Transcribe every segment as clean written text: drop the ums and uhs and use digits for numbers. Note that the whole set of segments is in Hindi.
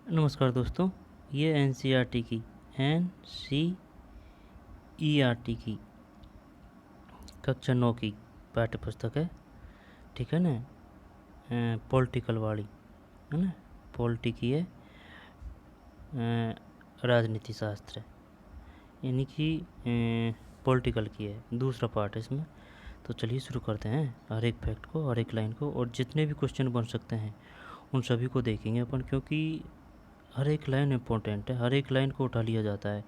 नमस्कार दोस्तों, ये एनसीईआरटी की की कक्षा 9 की पाठ्य पुस्तक है। ठीक है ना। पॉलिटिकल वाली है ना। पॉलिटी की है, राजनीति शास्त्र है, यानी कि पॉलिटिकल की है। दूसरा पार्ट है इसमें। तो चलिए शुरू करते हैं। हर एक फैक्ट को, हर एक लाइन को, और जितने भी क्वेश्चन बन सकते हैं उन सभी को देखेंगे अपन, क्योंकि हर एक लाइन इम्पोर्टेंट है। हर एक लाइन को उठा लिया जाता है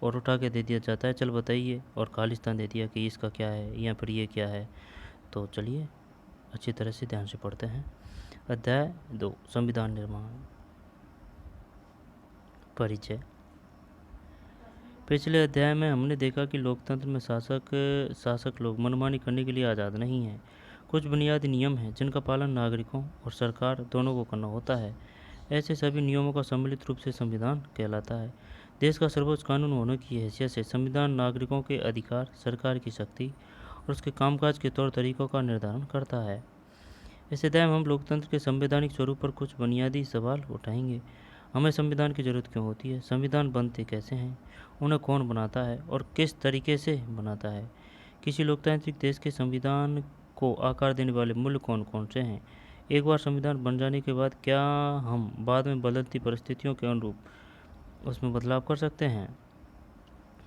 और उठा के दे दिया जाता है, चल बताइए, और खालिस्तान दे दिया कि इसका क्या है या फिर ये क्या है। तो चलिए अच्छी तरह से ध्यान से पढ़ते हैं। अध्याय 2, संविधान निर्माण। परिचय। पिछले अध्याय में हमने देखा कि लोकतंत्र में शासक लोग मनमानी करने के लिए आज़ाद नहीं हैं। कुछ बुनियादी नियम हैं जिनका पालन नागरिकों और सरकार दोनों को करना होता है। ऐसे सभी नियमों का सम्मिलित रूप से संविधान कहलाता है। देश का सर्वोच्च कानून होने की हैसियत से संविधान नागरिकों के अधिकार, सरकार की शक्ति और उसके कामकाज के तौर तरीकों का निर्धारण करता है। इस अध्याय में हम लोकतंत्र के संवैधानिक स्वरूप पर कुछ बुनियादी सवाल उठाएंगे। हमें संविधान की जरूरत क्यों होती है, संविधान बनते कैसे हैं, उन्हें कौन बनाता है और किस तरीके से बनाता है, किसी लोकतांत्रिक देश के संविधान को आकार देने वाले मूल्य कौन कौन से हैं, एक बार संविधान बन जाने के बाद क्या हम बाद में बदलती परिस्थितियों के अनुरूप उसमें बदलाव कर सकते हैं।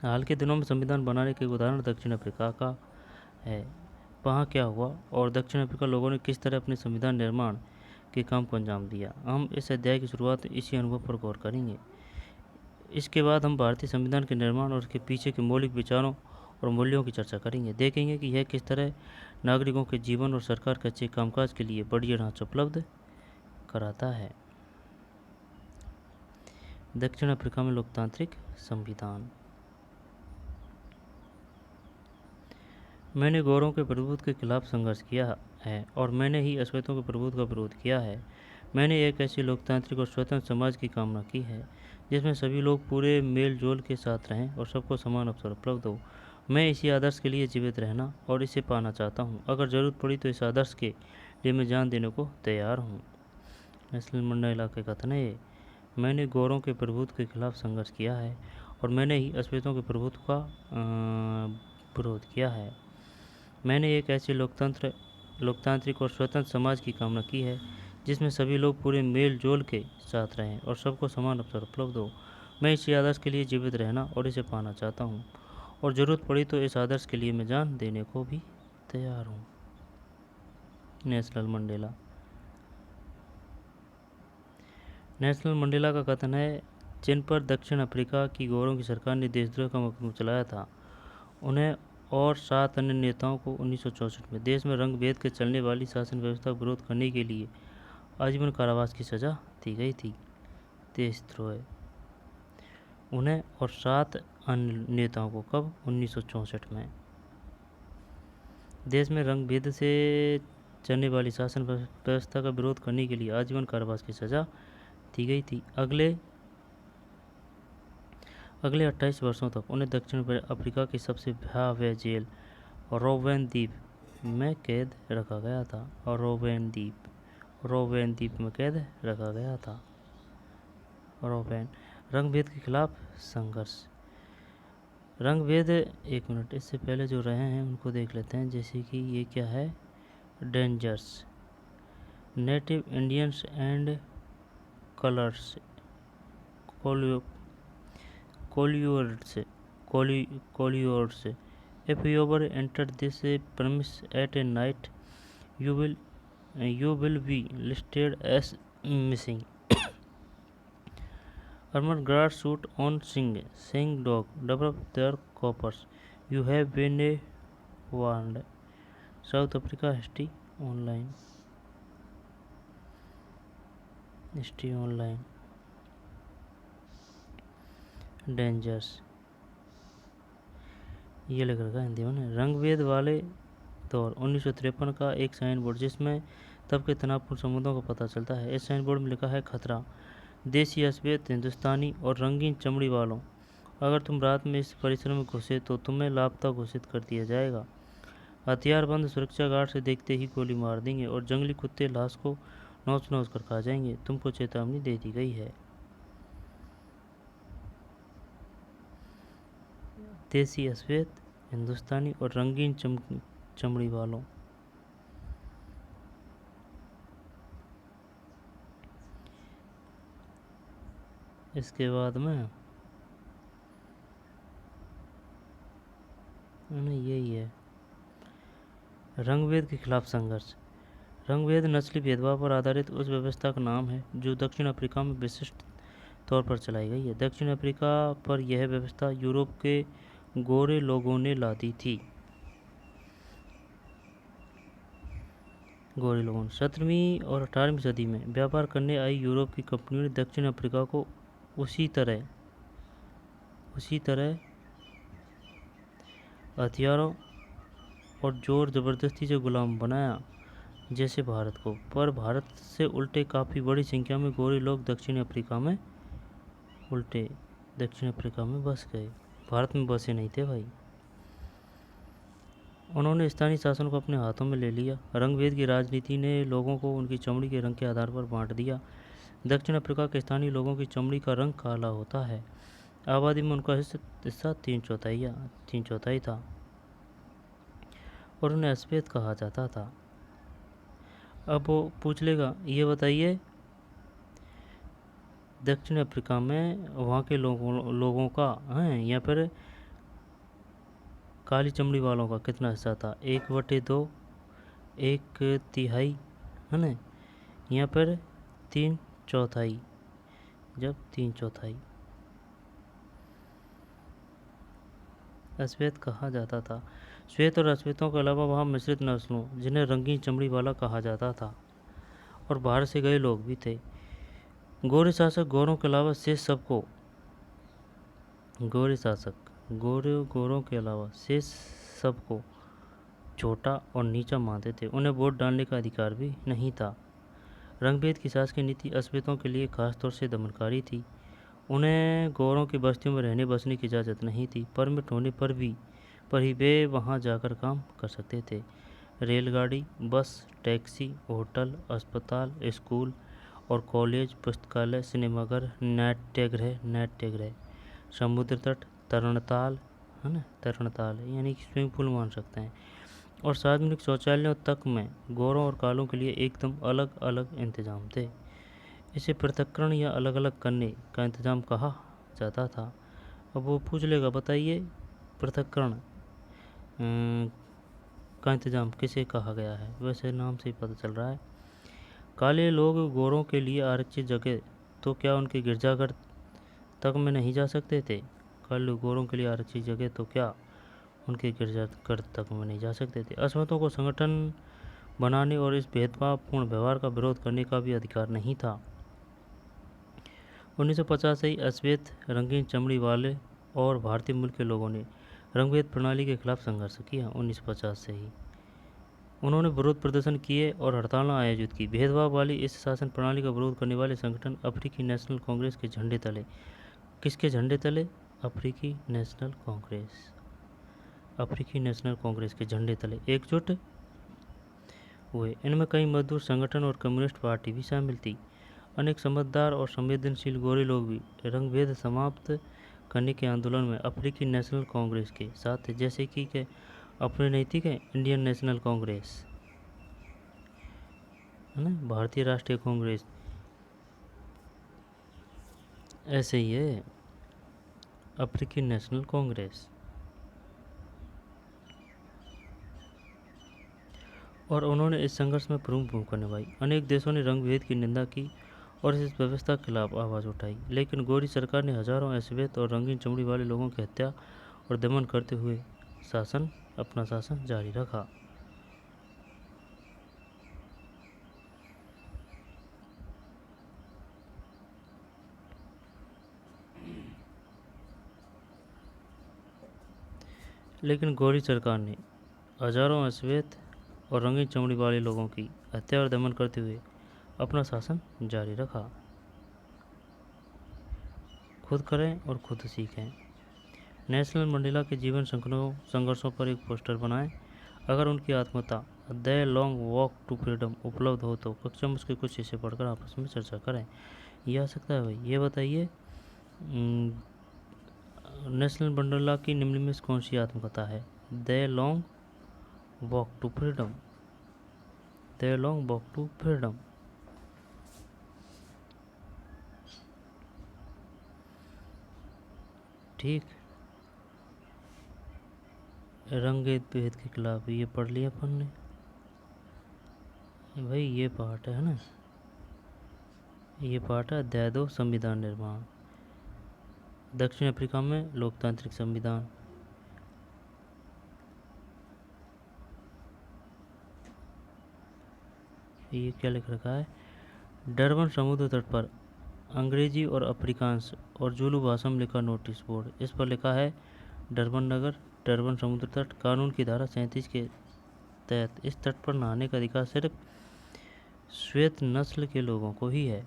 हाल के दिनों में संविधान बनाने के उदाहरण दक्षिण अफ्रीका का है। वहाँ क्या हुआ और दक्षिण अफ्रीका लोगों ने किस तरह अपने संविधान निर्माण के काम को अंजाम दिया। हम इस अध्याय की शुरुआत इसी अनुभव पर गौर करेंगे। इसके बाद हम भारतीय संविधान के निर्माण और उसके पीछे के मौलिक विचारों और मूल्यों की चर्चा करेंगे। देखेंगे कि यह किस तरह नागरिकों के जीवन और सरकार के अच्छे कामकाज के लिए बढ़िया ढांचा उपलब्ध कराता है। दक्षिण अफ्रीका में लोकतांत्रिक संविधान। मैंने गोरों के प्रभुत्व के खिलाफ संघर्ष किया है और मैंने ही अश्वेतों के प्रभुत्व का विरोध किया है। मैंने एक ऐसी लोकतांत्रिक और स्वतंत्र समाज की कामना की है जिसमें सभी लोग पूरे मेल जोल के साथ रहें और सबको समान अवसर उपलब्ध हो। मैं इसी आदर्श के लिए जीवित रहना और इसे पाना चाहता हूँ। अगर ज़रूरत पड़ी तो इस आदर्श के लिए मैं जान देने को तैयार हूँ। नेशनल मंडेला का कथन है ये। मैंने गोरों के प्रभुत्व के खिलाफ संघर्ष किया है और मैंने ही अश्वेतों के प्रभुत्व का विरोध किया है। मैंने एक ऐसे लोकतांत्रिक और स्वतंत्र समाज की कामना की है जिसमें सभी लोग पूरे मेल जोल के साथ रहें और सबको समान अवसर उपलब्ध हो। मैं इसी आदर्श के लिए जीवित रहना और इसे पाना चाहता हूँ और ज़रूरत पड़ी तो इस आदर्श के लिए मैं जान देने को भी तैयार हूँ। नेशनल मंडेला का कथन है, जिन पर दक्षिण अफ्रीका की गोरों की सरकार ने देशद्रोह का मुकदमा चलाया था, उन्हें और 7 अन्य नेताओं को 1964 में देश में रंग भेद के चलने वाली शासन व्यवस्था का विरोध करने के लिए आजीवन कारावास की सज़ा दी गई थी। देशद्रोह। उन्हें और 7 अन्य नेताओं को कब? 1964 में। देश में रंग भेद से चलने वाली शासन व्यवस्था का विरोध करने के लिए आजीवन कारावास की सज़ा दी गई थी। अगले 28 वर्षों तक उन्हें दक्षिण अफ्रीका की सबसे भयावह जेल रोबेन द्वीप में कैद रखा गया था। और रोबेन द्वीप में कैद रखा गया था। रंग भेद के खिलाफ संघर्ष। रंग भेद, एक मिनट, इससे पहले जो रहे हैं उनको देख लेते हैं। जैसे कि ये क्या है? Dangers, native Indians and colours, colours. If you ever enter this premise at a night, you will be listed as missing. Armored guards shoot on Sing dog, double up their coppers. You have been warned. South Africa History Online. Dangers, ये लिख रखा है हिंदी में। रंगभेद वाले दौर 1953 का एक साइन बोर्ड जिसमें तब के तनावपूर्ण संबंधों का पता चलता है। इस साइन बोर्ड में लिखा है, खतरा, देसी अश्वेत, हिंदुस्तानी और रंगीन चमड़ी वालों, अगर तुम रात में इस परिसर में घुसे तो तुम्हें लापता घोषित कर दिया जाएगा। हथियारबंद सुरक्षा गार्ड से देखते ही गोली मार देंगे और जंगली कुत्ते लाश को नोच नोच कर खा जाएंगे। तुमको चेतावनी दे दी गई है। देसी अश्वेत, हिंदुस्तानी और रंगीन चमड़ी वालों। इसके बाद में नहीं, यही है रंगभेद के खिलाफ संघर्ष। रंगभेद नस्ली भेदभाव पर आधारित उस व्यवस्था का नाम है जो दक्षिण अफ्रीका में विशिष्ट तौर पर चलाई गई है। दक्षिण अफ्रीका पर यह व्यवस्था यूरोप के गोरे लोगों ने लादी थी। गोरे लोगों ने 17वीं और 18वीं सदी में व्यापार करने आई यूरोप की कंपनियों ने दक्षिण अफ्रीका को उसी तरह हथियारों और जोर ज़बरदस्ती से गुलाम बनाया जैसे भारत को। पर भारत से उल्टे काफ़ी बड़ी संख्या में गोरे लोग दक्षिण अफ्रीका में बस गए। भारत में बसे नहीं थे भाई। उन्होंने स्थानीय शासन को अपने हाथों में ले लिया। रंगभेद की राजनीति ने लोगों को उनकी चमड़ी के रंग के आधार पर बांट दिया। दक्षिण अफ्रीका के स्थानीय लोगों की चमड़ी का रंग काला होता है। आबादी में उनका हिस्सा 3/4 था और उन्हें अश्वेत कहा जाता था। अब वो पूछ लेगा, ये बताइए दक्षिण अफ्रीका में वहाँ के लोगों का है या फिर काली चमड़ी वालों का कितना हिस्सा था? 1/2, 1/3 है ना, या फिर 3/4? जब 3/4 अश्वेत कहा जाता था। श्वेत और अश्वेतों के अलावा वहाँ मिश्रित नस्लों जिन्हें रंगीन चमड़ी वाला कहा जाता था और बाहर से गए लोग भी थे। गोरे शासक गोरों के अलावा शेष सबको गोरों के अलावा शेष सबको छोटा और नीचा मानते थे। उन्हें वोट डालने का अधिकार भी नहीं था। रंगभेद की शासकीय नीति अश्वेतों के लिए खासतौर से दमनकारी थी। उन्हें गोरों की बस्तियों में रहने बसने की इजाज़त नहीं थी। परमिट होने पर ही वे वहां जाकर काम कर सकते थे। रेलगाड़ी, बस, टैक्सी, होटल, अस्पताल, स्कूल और कॉलेज, पुस्तकालय, सिनेमाघर, नाट्यगृह, समुद्र तट, तरणताल है ना, तरणताल यानी कि स्विमिंग पूल मान सकते हैं, और सार्वजनिक शौचालयों तक में गोरों और कालों के लिए एकदम अलग अलग इंतजाम थे। इसे पृथक्करण या अलग अलग करने का इंतजाम कहा जाता था। अब वो पूछ लेगा, बताइए पृथक्करण का इंतजाम किसे कहा गया है? वैसे नाम से ही पता चल रहा है। काले लोग गोरों के लिए आरक्षित जगह तो क्या उनके गिरजाघर तक में नहीं जा सकते थे? काले लोग गोरों के लिए आरक्षित जगह तो क्या उनके गिरजाघर तक में नहीं जा सकते थे? अश्वेतों को संगठन बनाने और इस भेदभावपूर्ण व्यवहार का विरोध करने का भी अधिकार नहीं था। 1950 से ही अश्वेत, रंगीन चमड़ी वाले और भारतीय मूल के लोगों ने रंगभेद प्रणाली के खिलाफ संघर्ष किया। 1950 से ही उन्होंने विरोध प्रदर्शन किए और हड़तालें आयोजित की। भेदभाव वाली इस शासन प्रणाली का विरोध करने वाले संगठन अफ्रीकी नेशनल कांग्रेस के झंडे तले, किसके झंडे तले? अफ्रीकी नेशनल कांग्रेस के झंडे तले एकजुट हुए। इनमें कई मजदूर संगठन और कम्युनिस्ट पार्टी भी शामिल थी। अनेक समझदार और संवेदनशील गोरे लोग भी रंगभेद समाप्त करने के आंदोलन में अफ्रीकी नेशनल कांग्रेस के साथ थे, जैसे कि अपने नैतिक है इंडियन नेशनल कांग्रेस है ना, भारतीय राष्ट्रीय कांग्रेस, ऐसे ही है अफ्रीकी नेशनल कांग्रेस। और उन्होंने इस संघर्ष में प्रमुख भूमिका निभाई। अनेक देशों ने रंगभेद की निंदा की और इस व्यवस्था के खिलाफ आवाज़ उठाई, लेकिन गोरी सरकार ने हजारों अश्वेत और रंगीन चमड़ी वाले लोगों की हत्या और दमन करते हुए अपना शासन जारी रखा। लेकिन गोरी सरकार ने हजारों अश्वेत और रंगीन चमड़ी वाले लोगों की हत्या और दमन करते हुए अपना शासन जारी रखा। खुद करें और खुद सीखें। नेल्सन मंडेला के जीवन संघर्षों पर एक पोस्टर बनाएं। अगर उनकी आत्मकथा the long walk to freedom उपलब्ध हो तो कक्षा में उसके कुछ हिस्से पढ़कर आपस में चर्चा करें। ये आ सकता है भाई। ये बताइए नेशनल मंडेला की निम्न में से कौन सी आत्मकथा है? The long walk to freedom. The long walk to freedom. ठीक। रंगेत भेद के खिलाफ, ये पढ़ लिया अपन ने भाई। ये पार्ट है ना, ये पार्ट है अध्याय 2 संविधान निर्माण। दक्षिण अफ्रीका में लोकतांत्रिक संविधान। ये क्या लिख रखा है? डरबन समुद्र तट पर अंग्रेजी और अफ्रीकांस और जुलू भाषा में लिखा नोटिस बोर्ड। इस पर लिखा है डरबन नगर, डरबन समुद्र तट, कानून की धारा 37 के तहत इस तट पर नहाने का अधिकार सिर्फ श्वेत नस्ल के लोगों को ही है।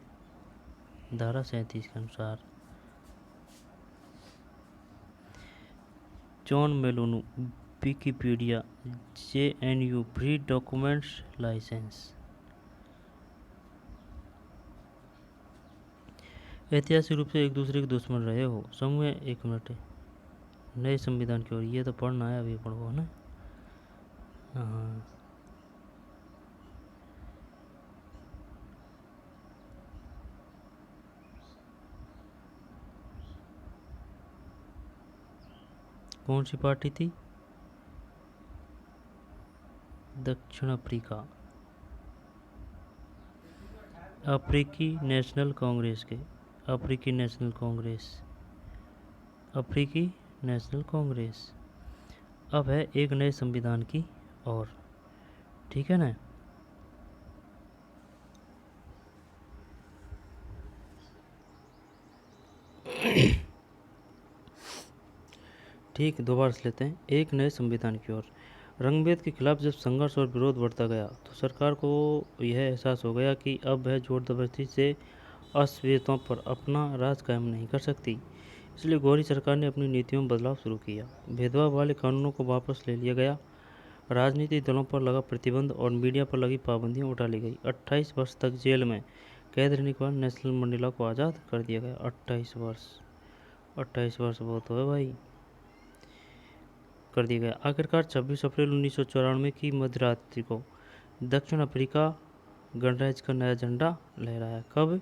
धारा 37 के अनुसार। जॉन मेलोनू, Wikipedia, JNU free documents licence. ऐतिहासिक रूप से एक दूसरे के दुश्मन रहे हो। समूह 1 मिनट। नए संविधान की ओर, ये तो पढ़ना है, अभी पढ़ो ना। हाँ, कौन सी पार्टी थी? दक्षिण अफ्रीका। अफ्रीकी नेशनल कांग्रेस के। अफ्रीकी नेशनल कांग्रेस। अफ्रीकी नेशनल कांग्रेस। अब है एक नए संविधान की और, ठीक है ना। ठीक, दोबारा से लेते हैं। एक नए संविधान की ओर। रंगभेद के खिलाफ जब संघर्ष और विरोध बढ़ता गया तो सरकार को यह एहसास हो गया कि अब वह जोर जबरदस्ती से असुविधाओं पर अपना राज कायम नहीं कर सकती। इसलिए गौरी सरकार ने अपनी नीतियों में बदलाव शुरू किया। भेदभाव वाले कानूनों को वापस ले लिया गया। राजनीतिक दलों पर लगा प्रतिबंध और मीडिया पर लगी पाबंदियां उठा ली गई। 28 वर्ष तक जेल में कैद रहने के बाद नेशनल मंडेला को आज़ाद कर दिया गया। 28 वर्ष, 28 वर्ष बहुत है भाई, कर दिया गया। आखिरकार 26 अप्रैल 1994 की मध्यरात्रि को दक्षिण अफ्रीका गणराज्य का नया झंडा लहराया। कब?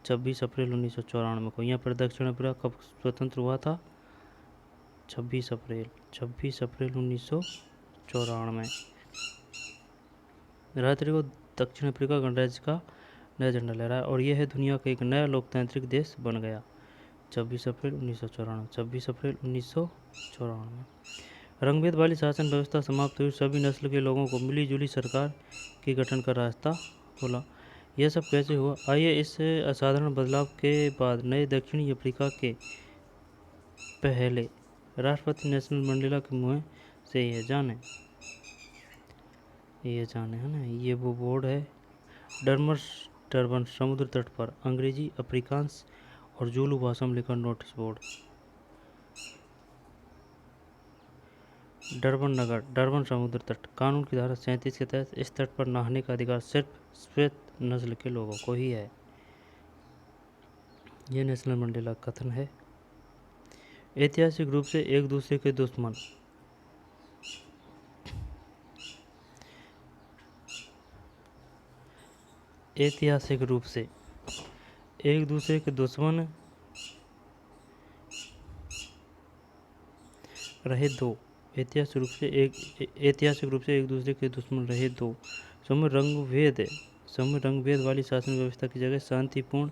26 अप्रैल 1994 को। यहाँ पर दक्षिण अफ्रीका कब स्वतंत्र हुआ था? 26 अप्रैल 1994 रात्रि को दक्षिण अफ्रीका गणराज्य का नया झंडा लहराया और यह है दुनिया का एक नया लोकतांत्रिक देश बन गया। 26 अप्रैल 1994। 26 अप्रैल 1994 रंगभेद वाली शासन व्यवस्था समाप्त हुई। सभी नस्ल के लोगों को मिलीजुली सरकार के गठन का रास्ता खुला। यह सब कैसे हुआ? आइए इस असाधारण बदलाव के बाद नए दक्षिणी अफ्रीका के पहले राष्ट्रपति नेशनल मंडेला के मुँह से यह जाने, है ना। ये वो बोर्ड है, डरबन समुद्र तट पर अंग्रेजी, अफ्रीकांस और जुलू भाषा में लिखा नोटिस बोर्ड। डरबन नगर, डरबन समुद्र तट, कानून की धारा 37 के तहत इस तट पर नहाने का अधिकार सिर्फ श्वेत नस्ल के लोगों को ही है। यह नेशनल मंडेला का कथन है। ऐतिहासिक रूप से एक दूसरे के दुश्मन। ऐतिहासिक रूप से एक दूसरे के दुश्मन रहे दो। ऐतिहासिक रूप से एक दूसरे के दुश्मन रहे दो समूह रंगभेद वाली शासन व्यवस्था की जगह शांतिपूर्ण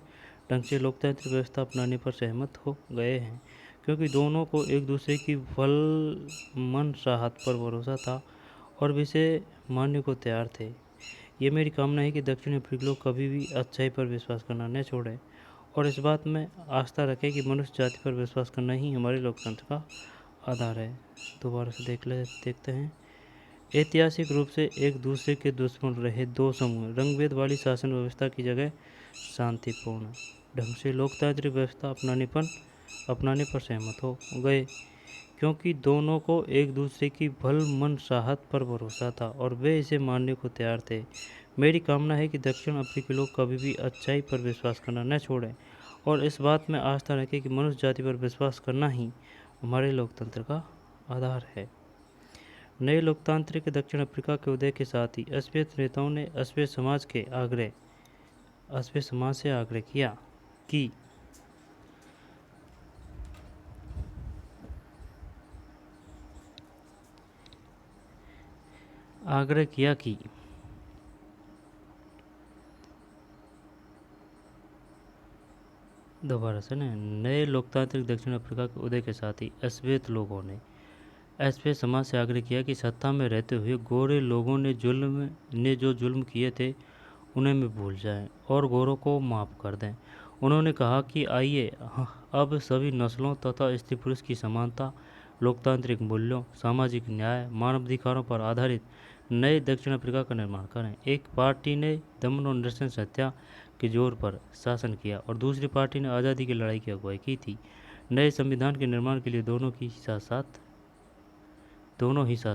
ढंग से लोकतांत्रिक व्यवस्था अपनाने पर सहमत हो गए हैं, क्योंकि दोनों को एक दूसरे की मनसाहत पर भरोसा था और वे इसे मानने को तैयार थे। ये मेरी कामना है कि दक्षिण अफ्रीकी लोग कभी भी अच्छाई पर विश्वास करना न छोड़ें और इस बात में आस्था रखें कि मनुष्य जाति पर विश्वास करना ही हमारे लोकतंत्र का आधार है। दोबारा से देखते हैं। ऐतिहासिक रूप से एक दूसरे के दुश्मन रहे दो समूह रंगभेद वाली शासन व्यवस्था की जगह शांतिपूर्ण ढंग से लोकतांत्रिक व्यवस्था अपनाने पर सहमत हो गए, क्योंकि दोनों को एक दूसरे की मनसाहत पर भरोसा था और वे इसे मानने को तैयार थे। मेरी कामना है कि दक्षिण अफ्रीकी लोग कभी भी अच्छाई पर विश्वास करना न छोड़ें और इस बात में आस्था रखें कि मनुष्य जाति पर विश्वास करना ही हमारे लोकतंत्र का आधार है। नए लोकतांत्रिक दक्षिण अफ्रीका के उदय के साथ ही अस्पृश्य नेताओं ने अस्पृश्य समाज से आग्रह किया कि दोबारा से नए लोकतांत्रिक दक्षिण अफ्रीका के उदय के साथ ही अस्पृश्य लोगों ने अस्पृश्य समाज से आग्रह किया कि सत्ता में रहते हुए गोरे लोगों ने जो जुल्म किए थे उन्हें में भूल जाएं और गोरों को माफ़ कर दें। उन्होंने कहा कि आइए अब सभी नस्लों तथा स्त्री पुरुष की समानता, लोकतांत्रिक मूल्यों, सामाजिक न्याय, मानवाधिकारों पर आधारित नए दक्षिण अफ्रीका का निर्माण करें। एक पार्टी ने दमन और नृशंस हत्या के जोर पर शासन किया और दूसरी पार्टी ने आज़ादी की लड़ाई की अगुवाई की थी। नए संविधान के निर्माण के लिए दोनों ही साथ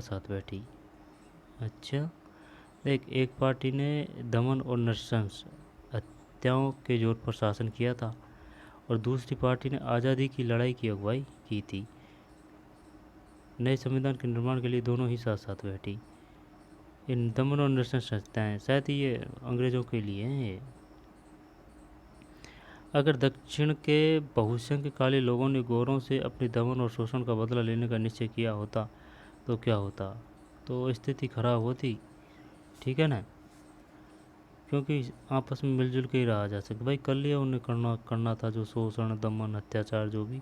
साथ बैठी। अच्छा, एक पार्टी ने दमन और नृशंस हत्याओं के जोर पर शासन किया था और दूसरी पार्टी ने आज़ादी की लड़ाई की अगुवाई की थी। नए संविधान के निर्माण के लिए दोनों ही साथ साथ बैठी। इन दमन और नृशंस हत्याएं शायद ये अंग्रेज़ों के लिए हैं। अगर दक्षिण के बहुसंख्यक काले लोगों ने गोरों से अपने दमन और शोषण का बदला लेने का निश्चय किया होता तो क्या होता? तो स्थिति खराब होती, ठीक है ना, क्योंकि आपस में मिलजुल के ही रहा जा सकता। भाई कर लिया उन्हें, करना था जो शोषण, दमन, अत्याचार जो भी,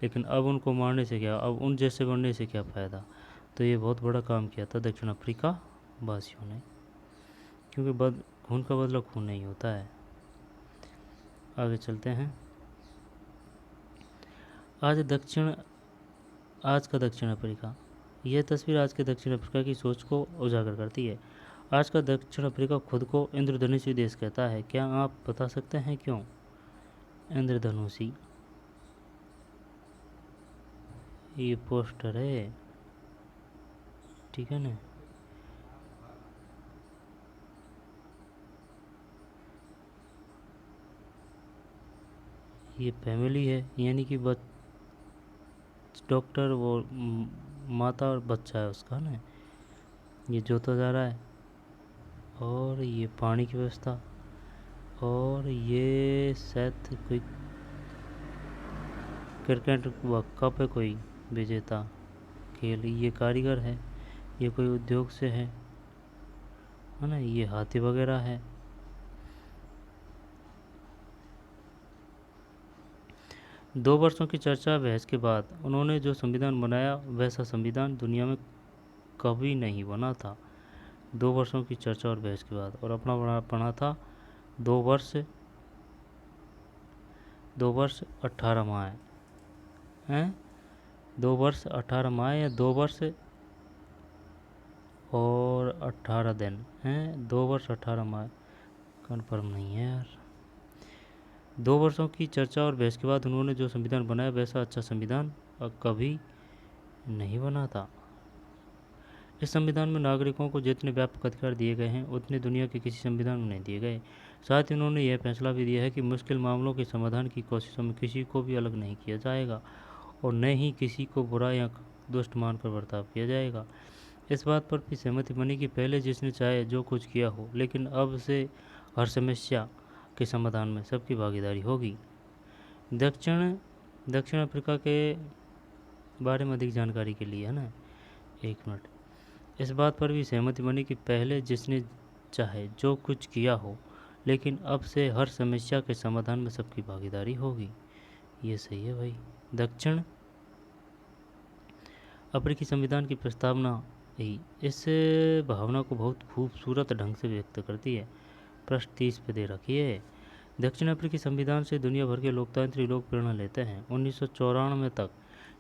लेकिन अब उनको मारने से क्या, अब उन जैसे बनने से क्या फ़ायदा। तो ये बहुत बड़ा काम किया था दक्षिण अफ्रीका वासियों ने, क्योंकि खून का बदला खून नहीं होता है। आगे चलते हैं। आज का दक्षिण अफ्रीका। यह तस्वीर आज के दक्षिण अफ्रीका की सोच को उजागर करती है। आज का दक्षिण अफ्रीका खुद को इंद्रधनुषी देश कहता है। क्या आप बता सकते हैं क्यों इंद्रधनुषी? ये पोस्टर है, ठीक है ना। ये फैमिली है, यानी कि डॉक्टर वो माता और बच्चा है उसका ना, ये जोता जा रहा है। और ये पानी की व्यवस्था, और ये शायद कोई क्रिकेट कप है, कोई विजेता खेल। ये कारीगर है, ये कोई उद्योग से है ना। ये हाथी वगैरह है। दो वर्षों की चर्चा बहस के बाद उन्होंने जो संविधान बनाया वैसा संविधान दुनिया में कभी नहीं बना था। 2 वर्षों की चर्चा और बहस के बाद, और अपना बना था 2 वर्ष 18 माह हैं, 2 वर्ष 18 माह या 2 वर्ष और 18 दिन हैं, 2 वर्ष 18 माह, कन्फर्म नहीं है यार। 2 वर्षों की चर्चा और बहस के बाद उन्होंने जो संविधान बनाया वैसा अच्छा संविधान कभी नहीं बना था। इस संविधान में नागरिकों को जितने व्यापक अधिकार दिए गए हैं उतने दुनिया के किसी संविधान में नहीं दिए गए। साथ ही उन्होंने यह फैसला भी दिया है कि मुश्किल मामलों के समाधान की कोशिशों में किसी को भी अलग नहीं किया जाएगा और न ही किसी को बुरा या दुष्ट मानकर बर्ताव किया जाएगा। इस बात पर भी सहमति बनी कि पहले जिसने चाहे जो कुछ किया हो, लेकिन अब से हर समस्या के समाधान में सबकी भागीदारी होगी। दक्षिण अफ्रीका के बारे में अधिक जानकारी के लिए है ना, 1 मिनट। इस बात पर भी सहमति बनी कि पहले जिसने चाहे जो कुछ किया हो, लेकिन अब से हर समस्या के समाधान में सबकी भागीदारी होगी। ये सही है भाई। दक्षिण अफ्रीकी संविधान की प्रस्तावना ही इस भावना को बहुत खूबसूरत ढंग से व्यक्त करती है। पृष्ठ 30 पे दे रखी है। दक्षिण अफ्रीकी संविधान से दुनिया भर के लोकतांत्रिक लोग प्रेरणा लेते हैं। 1994 तक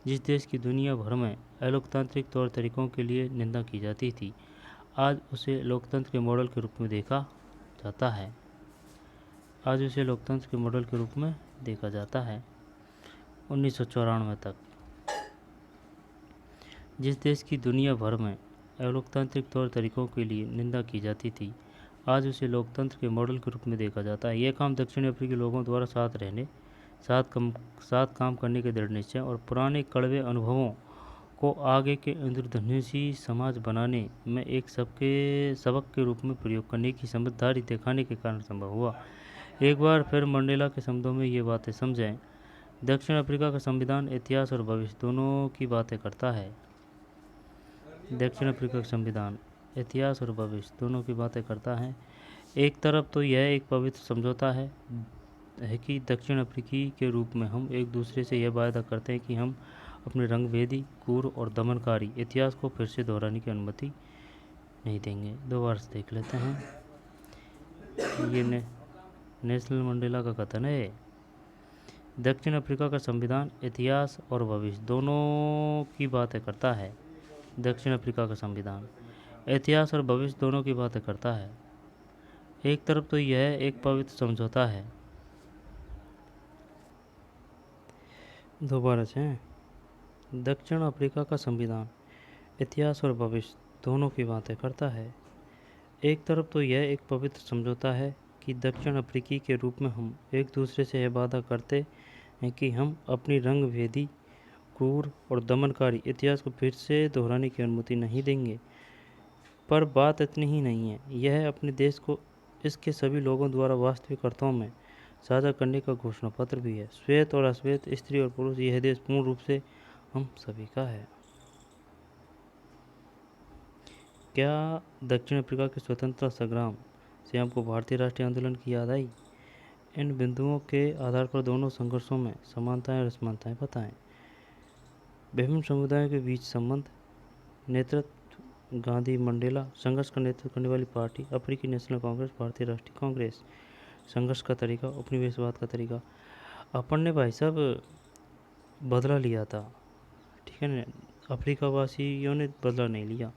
जिस देश की दुनिया भर में अलोकतांत्रिक तौर तरीकों के लिए निंदा की जाती थी, आज उसे लोकतंत्र के मॉडल के रूप में देखा जाता है। 1994 तक जिस देश की दुनिया भर में अलोकतांत्रिक तौर तरीकों के लिए निंदा की जाती थी, आज उसे लोकतंत्र के मॉडल के रूप में देखा जाता है। यह काम दक्षिण अफ्रीकी लोगों द्वारा साथ रहने साथ काम करने के दृढ़ निश्चय और पुराने कड़वे अनुभवों को आगे के इंद्रधनुषी समाज बनाने में एक सबक के रूप में प्रयोग करने की समझदारी दिखाने के कारण संभव हुआ। एक बार फिर मंडेला के शब्दों में ये बातें समझें। दक्षिण अफ्रीका का संविधान इतिहास और भविष्य दोनों की बातें करता है। दक्षिण अफ्रीका का संविधान इतिहास और भविष्य दोनों की बातें करता है। एक तरफ तो यह एक पवित्र समझौता है कि दक्षिण अफ्रीकी के रूप में हम एक दूसरे से यह वायदा करते हैं कि हम अपने रंगभेदी, क्रूर और दमनकारी इतिहास को फिर से दोहराने की अनुमति नहीं देंगे। दोबारा से देख लेते हैं। ये नेल्सन मंडेला का कथन है। दक्षिण अफ्रीका का संविधान इतिहास और भविष्य दोनों की बातें करता है। दक्षिण अफ्रीका का संविधान इतिहास और भविष्य दोनों की बातें करता है। एक तरफ तो यह एक पवित्र समझौता है। दोबारा से, दक्षिण अफ्रीका का संविधान इतिहास और भविष्य दोनों की बातें करता है। एक तरफ तो यह एक पवित्र समझौता है कि दक्षिण अफ्रीकी के रूप में हम एक दूसरे से यह वादा करते हैं कि हम अपनी रंगभेदी, क्रूर और दमनकारी इतिहास को फिर से दोहराने की अनुमति नहीं देंगे। पर बात इतनी ही नहीं है, यह अपने देश को इसके सभी लोगों द्वारा वास्तविक अर्थों में साझा करने का घोषणा पत्र भी है। श्वेत और अश्वेत, स्त्री और पुरुष, यह देश पूर्ण रूप से हम सभी का है। क्या दक्षिण अफ्रीका के स्वतंत्रता संग्राम से आपको भारतीय राष्ट्रीय आंदोलन की याद आई? इन बिंदुओं के आधार पर दोनों संघर्षों में समानताएं और असमानताएं बताएं। विभिन्न समुदायों के बीच संबंध, नेतृत्व, गांधी मंडेला, संघर्ष का नेतृत्व करने वाली पार्टी अफ्रीकी नेशनल कांग्रेस, भारतीय राष्ट्रीय कांग्रेस, संघर्ष का तरीका, उपनिवेशवाद का तरीका। अपन ने भाई साहब बदला लिया था, ठीक है ना। अफ्रीका वासियों ने बदला नहीं लिया।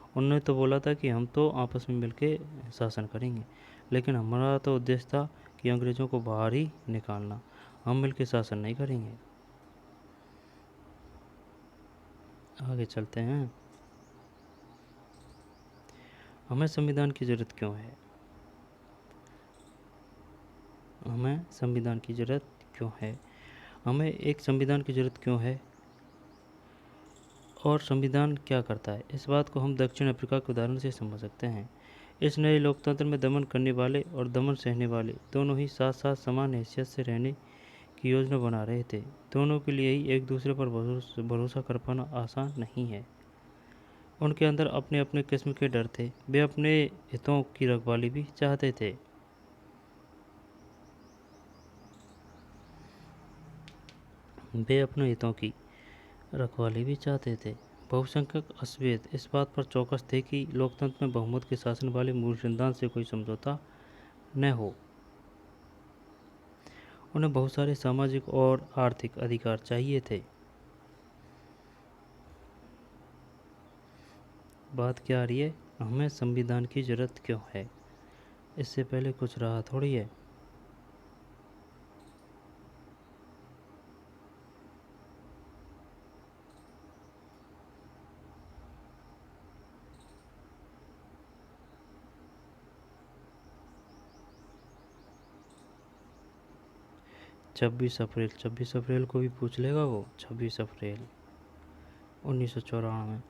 उन्होंने तो बोला था कि हम तो आपस में मिलके शासन करेंगे, लेकिन हमारा तो उद्देश्य था कि अंग्रेज़ों को बाहर ही निकालना। हम मिलके शासन नहीं करेंगे। आगे चलते हैं। हमें संविधान की ज़रूरत क्यों है? हमें संविधान की ज़रूरत क्यों है? हमें एक संविधान की ज़रूरत क्यों है और संविधान क्या करता है, इस बात को हम दक्षिण अफ्रीका के उदाहरण से समझ सकते हैं। इस नए लोकतंत्र में दमन करने वाले और दमन सहने वाले दोनों ही साथ साथ समान हैसियत से रहने की योजना बना रहे थे। दोनों के लिए ही एक दूसरे पर भरोसा कर पाना आसान नहीं है। उनके अंदर अपने अपने किस्म के डर थे। वे अपने हितों की रखवाली भी चाहते थे। वे अपने हितों की रखवाली भी चाहते थे। बहुसंख्यक अश्वेत इस बात पर चौकस थे कि लोकतंत्र में बहुमत के शासन वाले मूल सिद्धांत से कोई समझौता न हो। उन्हें बहुत सारे सामाजिक और आर्थिक अधिकार चाहिए थे। बात क्या आ रही है? हमें संविधान की जरूरत क्यों है? इससे पहले कुछ रहा थोड़ी है। छब्बीस अप्रैल को भी पूछ लेगा वो। 26 अप्रैल 1994।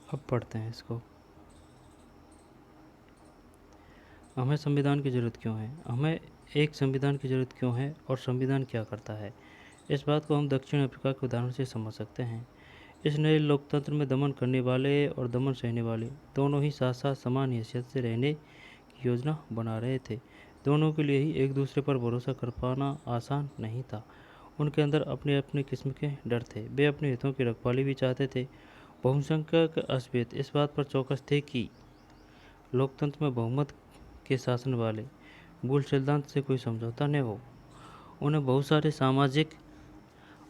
अब पढ़ते हैं इसको। हमें संविधान की ज़रूरत क्यों है? हमें एक संविधान की ज़रूरत क्यों है और संविधान क्या करता है, इस बात को हम दक्षिण अफ्रीका के उदाहरण से समझ सकते हैं। इस नए लोकतंत्र में दमन करने वाले और दमन सहने वाले दोनों ही साथ साथ समान हैसियत से रहने की योजना बना रहे थे। दोनों के लिए ही एक दूसरे पर भरोसा कर पाना आसान नहीं था। उनके अंदर अपने अपने किस्म के डर थे। वे अपने हितों की रखवाली भी चाहते थे। बहुसंख्यक अश्वेत इस बात पर चौकस थे कि लोकतंत्र में बहुमत के शासन वाले मूल सिद्धांत से कोई समझौता न हो। उन्हें बहुत सारे सामाजिक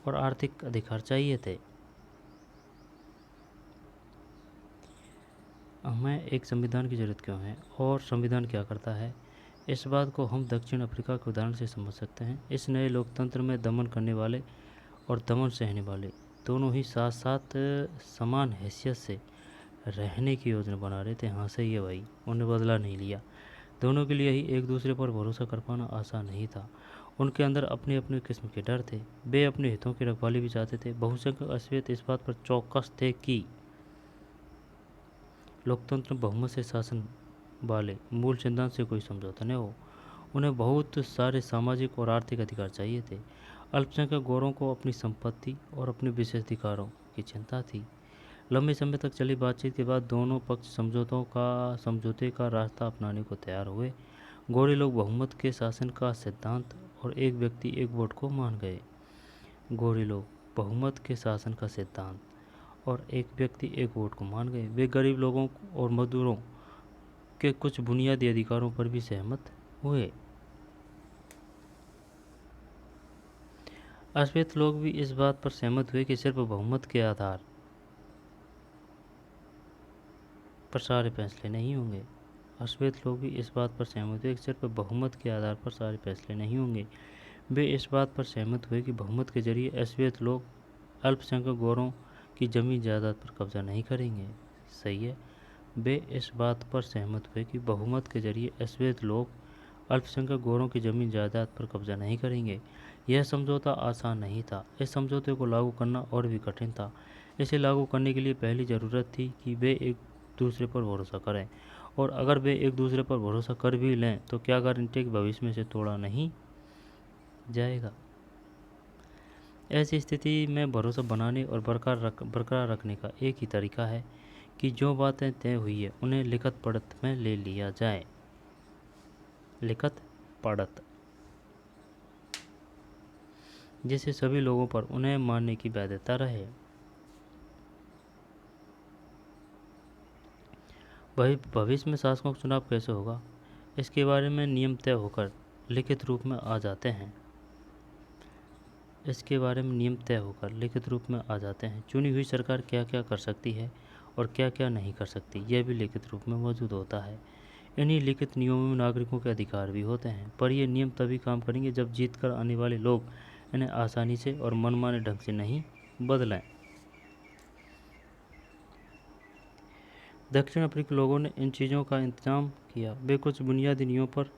और आर्थिक अधिकार चाहिए थे। हमें एक संविधान की ज़रूरत क्यों है और संविधान क्या करता है, इस बात को हम दक्षिण अफ्रीका के उदाहरण से समझ सकते हैं। इस नए लोकतंत्र में दमन करने वाले और दमन सहने वाले दोनों ही साथ साथ समान हैसियत से रहने की योजना बना रहे थे। हाँ सही है भाई, उन्हें बदला नहीं लिया। दोनों के लिए ही एक दूसरे पर भरोसा कर पाना आसान नहीं था। उनके अंदर अपने अपने किस्म के डर थे। वे अपने हितों की रखवाली भी चाहते थे। बहुसंख्यक अश्वेत इस बात पर चौकस थे कि लोकतंत्र में बहुमत से शासन वाले मूल सिद्धांत से कोई समझौता न हो। उन्हें बहुत सारे सामाजिक और आर्थिक अधिकार चाहिए थे। अल्पसंख्यक गौरों को अपनी संपत्ति और अपने विशेष अधिकारों की चिंता थी। लंबे समय तक चली बातचीत के बाद दोनों पक्ष समझौते का रास्ता अपनाने को तैयार हुए। गोरे लोग बहुमत के शासन का सिद्धांत और एक व्यक्ति एक वोट को मान गए। गोरे लोग बहुमत के शासन का सिद्धांत और एक व्यक्ति एक वोट को मान गए। वे गरीब लोगों और मजदूरों के कुछ बुनियादी अधिकारों पर भी सहमत हुए। अश्वेत लोग भी इस बात पर सहमत हुए कि सिर्फ बहुमत के आधार पर सारे फैसले नहीं होंगे। अश्वेत लोग भी इस बात पर सहमत हुए कि सिर्फ बहुमत के आधार पर सारे फैसले नहीं होंगे। वे इस बात पर सहमत हुए कि बहुमत के जरिए अश्वेत लोग अल्पसंख्यक गौरों की जमीन जायदाद पर कब्जा नहीं करेंगे। सही है। वे इस बात पर सहमत हुए कि बहुमत के जरिए अश्वेत लोग अल्पसंख्यक गौरों की जमीन जायदाद पर कब्जा नहीं करेंगे। यह समझौता आसान नहीं था। इस समझौते को लागू करना और भी कठिन था। इसे लागू करने के लिए पहली ज़रूरत थी कि वे एक दूसरे पर भरोसा करें, और अगर वे एक दूसरे पर भरोसा कर भी लें तो क्या गारंटी कि भविष्य में से तोड़ा नहीं जाएगा। ऐसी स्थिति में भरोसा बनाने और बरकरार रखने का एक ही तरीका है कि जो बातें तय हुई है उन्हें लिखत पढ़त में ले लिया जाए। लिखत पढ़त, जिससे सभी लोगों पर उन्हें मानने की बाध्यता रहे। भविष्य में शासकों का चुनाव कैसे होगा, इसके बारे में नियम तय होकर लिखित रूप में आ जाते हैं। चुनी हुई सरकार क्या क्या कर सकती है और क्या क्या नहीं कर सकती, यह भी लिखित रूप में मौजूद होता है। इन्हीं लिखित नियमों में नागरिकों के अधिकार भी होते हैं, पर ये नियम तभी काम करेंगे जब जीतकर आने वाले लोग इन्हें आसानी से और मनमाने ढंग से नहीं बदलें। दक्षिण अफ्रीकी लोगों ने इन चीज़ों का इंतजाम किया। वे कुछ बुनियादी नियमों पर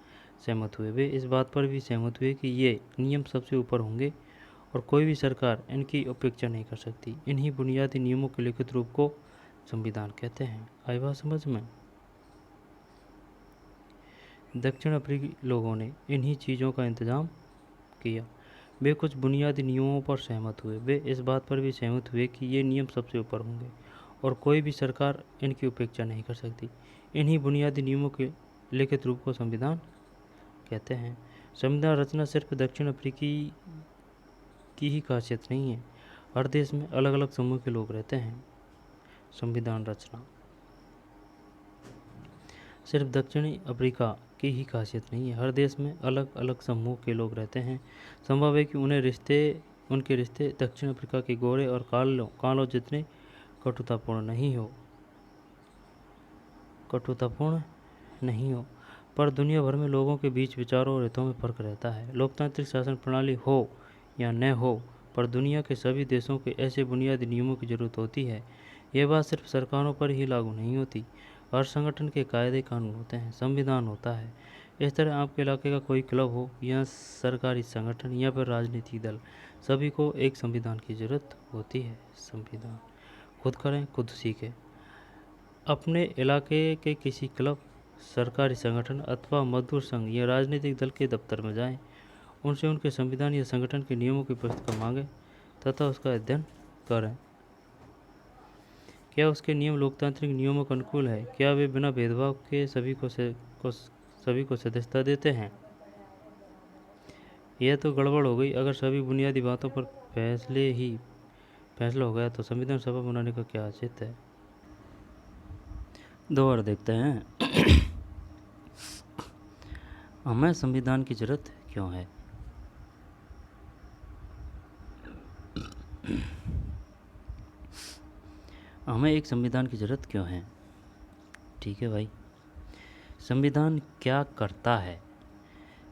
सहमत हुए। वे इस बात पर भी सहमत हुए कि ये नियम सबसे ऊपर होंगे और कोई भी सरकार इनकी उपेक्षा नहीं कर सकती। इन्हीं बुनियादी नियमों के लिखित रूप को संविधान कहते हैं। आई बात समझ में? दक्षिण अफ्रीकी लोगों ने इन्हीं चीज़ों का इंतजाम किया। वे कुछ बुनियादी नियमों पर सहमत हुए। वे इस बात पर भी सहमत हुए कि ये नियम सबसे ऊपर होंगे और कोई भी सरकार इनकी उपेक्षा नहीं कर सकती। इन्हीं बुनियादी नियमों के लिखित रूप को संविधान कहते हैं। संविधान रचना सिर्फ दक्षिण अफ्रीकी की ही खासियत नहीं है, हर देश में अलग अलग समूह के लोग रहते हैं। संविधान रचना सिर्फ दक्षिणी अफ्रीका की ही खासियत नहीं है, हर देश में अलग अलग समूह के लोग रहते हैं। संभव है कि उनके रिश्ते दक्षिण अफ्रीका के गोरे और कालों जितने कटुतापूर्ण नहीं हो, पर दुनिया भर में लोगों के बीच विचारों और हितों में फर्क रहता है। लोकतांत्रिक शासन प्रणाली हो या न हो, पर दुनिया के सभी देशों के ऐसे बुनियादी नियमों की जरूरत होती है। यह बात सिर्फ सरकारों पर ही लागू नहीं होती। हर संगठन के कायदे कानून होते हैं, संविधान होता है। इस तरह आपके इलाके का कोई क्लब हो या सरकारी संगठन या फिर राजनीतिक दल, सभी को एक संविधान की जरूरत होती है। संविधान खुद करें, खुद सीखें। अपने इलाके के किसी क्लब, सरकारी संगठन अथवा मजदूर संघ या राजनीतिक दल के दफ्तर में जाएं। उनसे उनके संविधान या संगठन के नियमों की पुस्तक मांगें तथा उसका अध्ययन करें। क्या उसके नियम लोकतांत्रिक नियमों के अनुकूल है? क्या वे बिना भेदभाव के सभी को सदस्यता देते हैं? यह तो गड़बड़ हो गई। अगर सभी बुनियादी बातों पर फैसला हो गया तो संविधान सभा बनाने का क्या औचित्य है? दोबारा देखते हैं। हमें संविधान की जरूरत क्यों है? हमें एक संविधान की जरूरत क्यों है? ठीक है भाई, संविधान क्या करता है,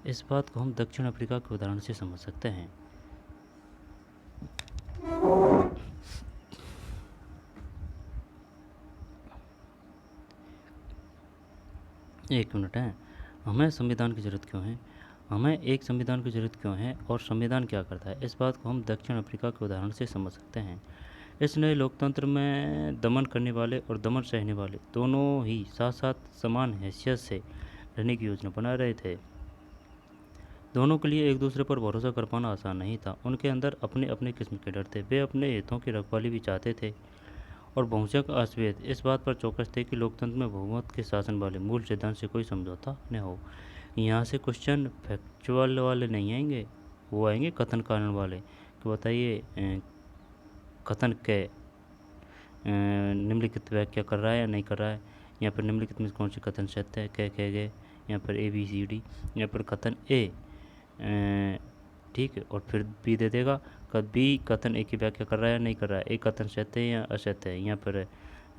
इस बात को हम दक्षिण अफ्रीका के उदाहरण से समझ सकते हैं। एक मिनट है। हमें संविधान की ज़रूरत क्यों है? हमें एक संविधान की ज़रूरत क्यों है और संविधान क्या करता है, इस बात को हम दक्षिण अफ्रीका के उदाहरण से समझ सकते हैं। इस नए लोकतंत्र में दमन करने वाले और दमन सहने वाले दोनों ही साथ साथ समान हैसियत से रहने की योजना बना रहे थे। दोनों के लिए एक दूसरे पर भरोसा कर पाना आसान नहीं था। उनके अंदर अपने अपने किस्म के डर थे। वे अपने हितों की रखवाली भी चाहते थे और बहुसंख्यक अश्वेत इस बात पर चौकस थे कि लोकतंत्र में बहुमत के शासन वाले मूल सिद्धांत से कोई समझौता न हो। यहाँ से क्वेश्चन फैक्चुअल वाले नहीं आएंगे, वो आएंगे कथन कारण वाले कि बताइए कथन के निम्नलिखित व्याख्या कर रहा है या नहीं कर रहा है। यहाँ पर निम्नलिखित में कौन सी कथन सत्य है, कह गए। यहाँ पर ए बी सी डी। यहाँ पर कथन ए ठीक है, और फिर बी दे देगा। बी कथन ए की व्याख्या कर रहा है या नहीं कर रहा है, एक कथन सत्य है या असत्य है। यहाँ पर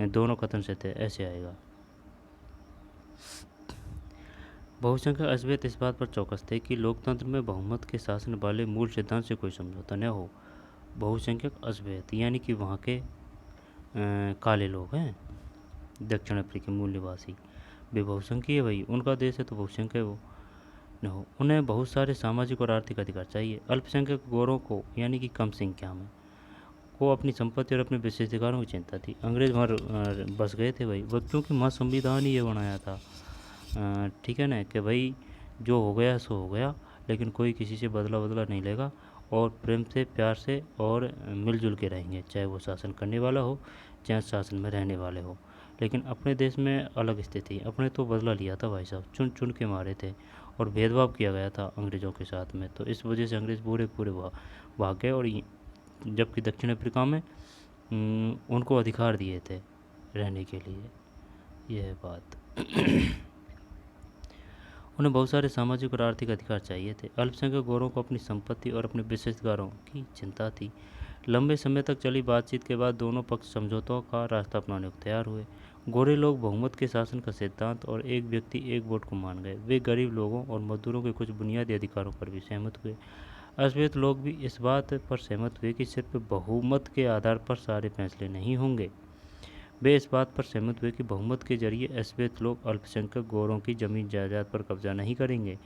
दोनों कथन सत्य है, ऐसे आएगा। बहुसंख्यक अद्वैत इस बात पर चौकस थे कि लोकतंत्र में बहुमत के शासन वाले मूल सिद्धांत से कोई समझौता न हो। बहुसंख्यक अद्वैत यानी कि वहाँ के काले लोग हैं, दक्षिण अफ्रीकी मूल निवासी, वे बहुसंख्यक है भाई, उनका देश है तो बहुसंख्यक है वो न हो। उन्हें बहुत सारे सामाजिक और आर्थिक अधिकार चाहिए। अल्पसंख्यक गोरों को यानी कि कम संख्या में को अपनी संपत्ति और अपने विशेषाधिकारों की चिंता थी। अंग्रेज वहाँ बस गए थे भाई, वो क्योंकि महा संविधान ही ये बनाया था, ठीक है ना, कि भाई जो हो गया सो हो गया, लेकिन कोई किसी से बदला नहीं लेगा और प्रेम से प्यार से और मिलजुल के रहेंगे, चाहे वो शासन करने वाला हो चाहे शासन में रहने वाले हो। लेकिन अपने देश में अलग स्थिति, अपने तो बदला लिया था भाई साहब, चुन चुन के मारे थे और भेदभाव किया गया था अंग्रेज़ों के साथ में। तो इस वजह से अंग्रेज़ पूरे पूरे भाग गए और जबकि दक्षिण अफ्रीका में उनको अधिकार दिए थे रहने के लिए। यह बात उन्हें बहुत सारे सामाजिक और आर्थिक अधिकार चाहिए थे। अल्पसंख्यक गोरों को अपनी संपत्ति और अपने विशेषाधिकारों की चिंता थी। लंबे समय तक चली बातचीत के बाद दोनों पक्ष समझौतों का रास्ता अपनाने को तैयार हुए। गोरे लोग बहुमत के शासन का सिद्धांत और एक व्यक्ति एक वोट को मान गए। वे गरीब लोगों और मजदूरों के कुछ बुनियादी अधिकारों पर भी सहमत हुए। अश्वेत लोग भी इस बात पर सहमत हुए कि सिर्फ बहुमत के आधार पर सारे फैसले नहीं होंगे। वे इस बात पर सहमत हुए कि बहुमत के जरिए अश्वेत लोग अल्पसंख्यक गोरों की जमीन जायदाद पर कब्जा नहीं करेंगे।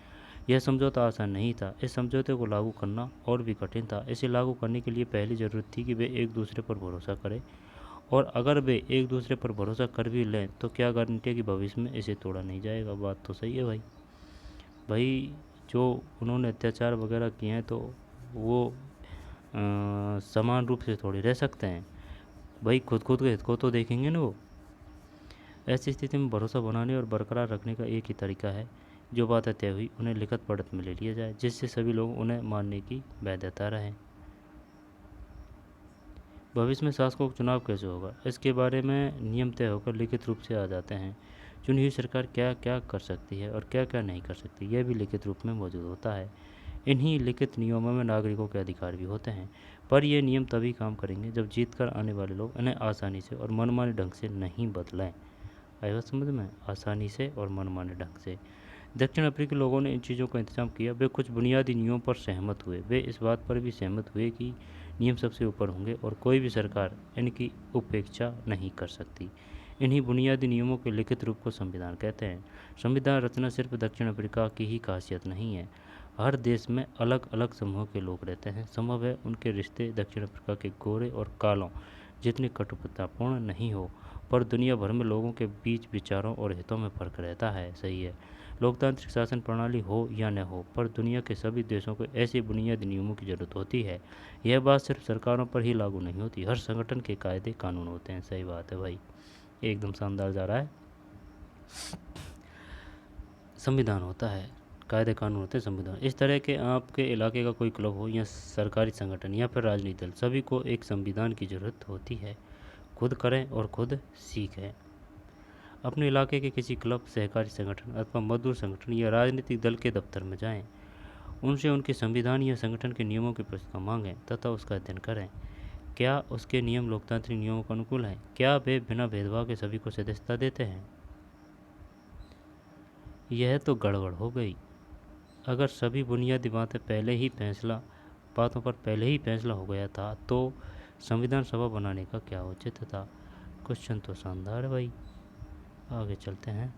यह समझौता आसान नहीं था। इस समझौते को लागू करना और भी कठिन था। इसे लागू करने के लिए पहली ज़रूरत थी कि वे एक दूसरे पर भरोसा करें, और अगर वे एक दूसरे पर भरोसा कर भी लें तो क्या गारंटी है कि भविष्य में इसे तोड़ा नहीं जाएगा। बात तो सही है भाई जो उन्होंने अत्याचार वगैरह किए हैं तो वो समान रूप से थोड़ी रह सकते हैं भाई, खुद के हित को तो देखेंगे ना वो। ऐसी स्थिति में भरोसा बनाने और बरकरार रखने का एक ही तरीका है, जो बातें तय हुई उन्हें लिखित पढ़त में ले लिया जाए, जिससे सभी लोग उन्हें मानने की वैधता रहे। भविष्य में शासकों का चुनाव कैसे होगा, इसके बारे में नियम तय होकर लिखित रूप से आ जाते हैं। चुनी हुई सरकार क्या क्या कर सकती है और क्या क्या नहीं कर सकती, यह भी लिखित रूप में मौजूद होता है। इन्हीं लिखित नियमों में नागरिकों के अधिकार भी होते हैं, पर ये नियम तभी काम करेंगे जब जीत कर आने वाले लोग इन्हें आसानी से और मनमाने ढंग से नहीं बदलें। आई बात समझ में, आसानी से और मनमाने ढंग से। दक्षिण अफ्रीकी लोगों ने इन चीज़ों का इंतजाम किया। वे कुछ बुनियादी नियमों पर सहमत हुए। वे इस बात पर भी सहमत हुए कि नियम सबसे ऊपर होंगे और कोई भी सरकार इनकी उपेक्षा नहीं कर सकती। इन्हीं बुनियादी नियमों के लिखित रूप को संविधान कहते हैं। संविधान रचना सिर्फ दक्षिण अफ्रीका की ही खासियत नहीं है। हर देश में अलग अलग समूह के लोग रहते हैं। संभव है उनके रिश्ते दक्षिण अफ्रीका के गोरे और कालों जितने कटुतापूर्ण नहीं हो, पर दुनिया भर में लोगों के बीच विचारों और हितों में फर्क रहता है। सही है, लोकतांत्रिक शासन प्रणाली हो या न हो, पर दुनिया के सभी देशों को ऐसे बुनियादी नियमों की ज़रूरत होती है। यह बात सिर्फ सरकारों पर ही लागू नहीं होती, हर संगठन के कायदे कानून होते हैं। सही बात है भाई, एकदम शानदार जा रहा है। संविधान होता है, कायदे कानून होते हैं, संविधान। इस तरह के आपके इलाके का कोई क्लब हो या सरकारी संगठन या फिर राजनीतिक दल, सभी को एक संविधान की ज़रूरत होती है। खुद करें और खुद सीखें। अपने इलाके के किसी क्लब, सहकारी संगठन अथवा मजदूर संगठन या राजनीतिक दल के दफ्तर में जाएं। उनसे उनके संविधान या संगठन के नियमों की पुस्तिका मांगें तथा उसका अध्ययन करें। क्या उसके नियम लोकतांत्रिक नियमों के अनुकूल हैं? क्या वे बिना भेदभाव के सभी को सदस्यता देते हैं? यह तो गड़बड़ हो गई। अगर सभी बुनियादी बातों पर पहले ही फैसला हो गया था तो संविधान सभा बनाने का क्या औचित्य था। क्वेश्चन तो शानदार है भाई, आगे चलते हैं।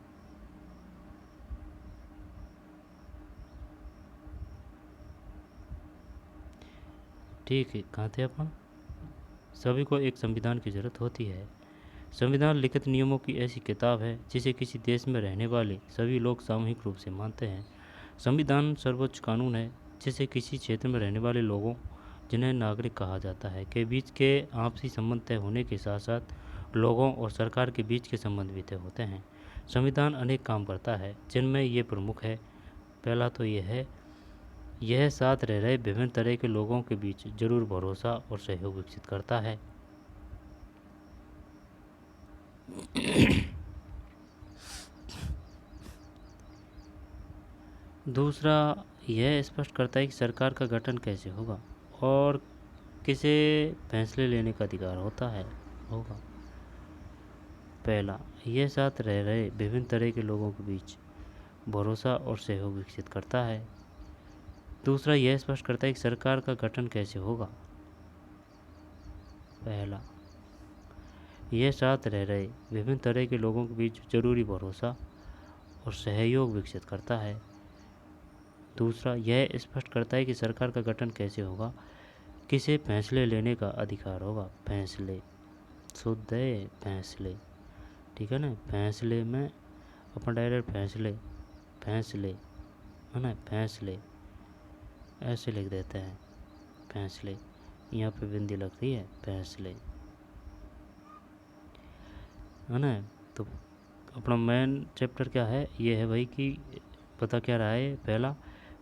ठीक है, कहाँ थे अपन? सभी को एक संविधान की ज़रूरत होती है। संविधान लिखित नियमों की ऐसी किताब है जिसे किसी देश में रहने वाले सभी लोग सामूहिक रूप से मानते हैं। संविधान सर्वोच्च कानून है जिसे किसी क्षेत्र में रहने वाले लोगों, जिन्हें नागरिक कहा जाता है, के बीच के आपसी संबंध तय होने के साथ साथ लोगों और सरकार के बीच के संबंध भी तय होते हैं। संविधान अनेक काम करता है जिनमें ये प्रमुख है। पहला तो ये है, यह साथ रह रहे विभिन्न तरह के लोगों के बीच जरूर भरोसा और सहयोग विकसित करता है। दूसरा, यह स्पष्ट करता है कि सरकार का गठन कैसे होगा और किसे फैसले लेने का अधिकार होगा। पहला, यह साथ रह रहे विभिन्न तरह के लोगों के बीच भरोसा और सहयोग विकसित करता है। दूसरा, यह स्पष्ट करता है कि सरकार का गठन कैसे होगा। पहला, यह साथ रह रहे विभिन्न तरह के लोगों के बीच जरूरी भरोसा और सहयोग विकसित करता है। दूसरा, यह स्पष्ट करता है कि सरकार का गठन कैसे होगा, किसे फैसले लेने का अधिकार होगा। फैसले शुद्ध है, फैसले, ठीक है ना। फैसले में अपन डायरेक्ट फैसले है ना, फैसले ऐसे लिख देते हैं। फैसले, यहाँ पे बिंदी लग रही है, फैसले, है ना। तो अपना मेन चैप्टर क्या है, ये है भाई कि पता क्या रहा है। पहला,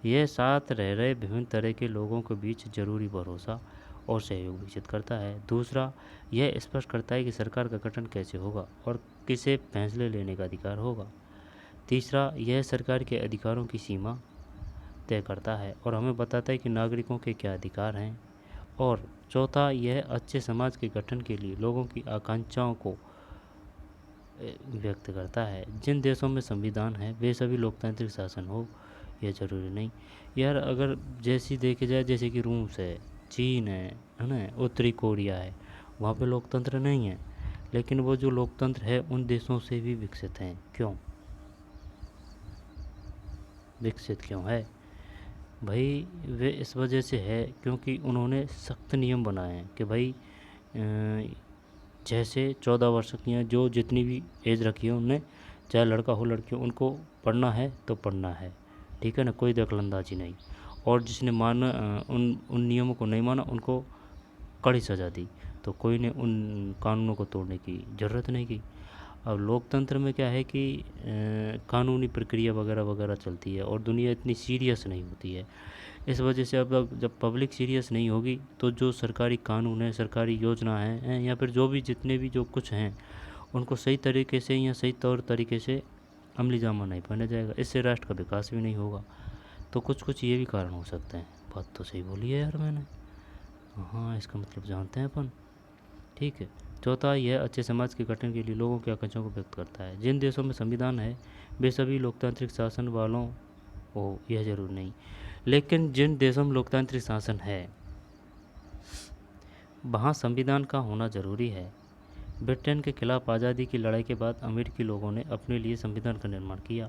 यह साथ रह रहे विभिन्न तरह के लोगों के बीच जरूरी भरोसा और सहयोग विकसित करता है। दूसरा, यह स्पष्ट करता है कि सरकार का गठन कैसे होगा और किसे फैसले लेने का अधिकार होगा। तीसरा, यह सरकार के अधिकारों की सीमा तय करता है और हमें बताता है कि नागरिकों के क्या अधिकार हैं। और चौथा, यह अच्छे समाज के गठन के लिए लोगों की आकांक्षाओं को व्यक्त करता है। जिन देशों में संविधान है वे सभी लोकतांत्रिक शासन हो, यह ज़रूरी नहीं। यार अगर जैसी देखी जाए, जैसे कि रूस है, चीन है ना, उत्तरी कोरिया है, वहाँ पे लोकतंत्र नहीं है, लेकिन वो जो लोकतंत्र है उन देशों से भी विकसित हैं। क्यों विकसित क्यों है भाई? वे इस वजह से है क्योंकि उन्होंने सख्त नियम बनाए हैं कि भाई जैसे 14 वर्ष की हैं, जो जितनी भी एज रखी है उनने, चाहे लड़का हो लड़की हो, उनको पढ़ना है तो पढ़ना है, ठीक है ना, कोई दखलंदाजी नहीं। और जिसने उन नियमों को नहीं माना उनको कड़ी सज़ा दी, तो कोई ने उन कानूनों को तोड़ने की ज़रूरत नहीं की। अब लोकतंत्र में क्या है कि कानूनी प्रक्रिया वगैरह वगैरह चलती है और दुनिया इतनी सीरियस नहीं होती है। इस वजह से अब जब पब्लिक सीरियस नहीं होगी तो जो सरकारी कानून है, सरकारी योजना है या फिर जो भी जितने भी जो कुछ हैं, उनको सही तरीके से या सही तौर तरीके से अमली जामा नहीं पहना जाएगा। इससे राष्ट्र का विकास भी नहीं होगा। तो कुछ कुछ ये भी कारण हो सकते हैं। बात तो सही बोली है यार मैंने। हाँ, इसका मतलब जानते हैं अपन, ठीक है। चौथा, यह अच्छे समाज के गठन के लिए लोगों की आकांक्षाओं को व्यक्त करता है। जिन देशों में संविधान है वे सभी लोकतांत्रिक शासन वालों हो, यह जरूर नहीं, लेकिन जिन देशों में लोकतांत्रिक शासन है वहाँ संविधान का होना जरूरी है। ब्रिटेन के खिलाफ आज़ादी की लड़ाई के बाद अमेरिकी लोगों ने अपने लिए संविधान का निर्माण किया।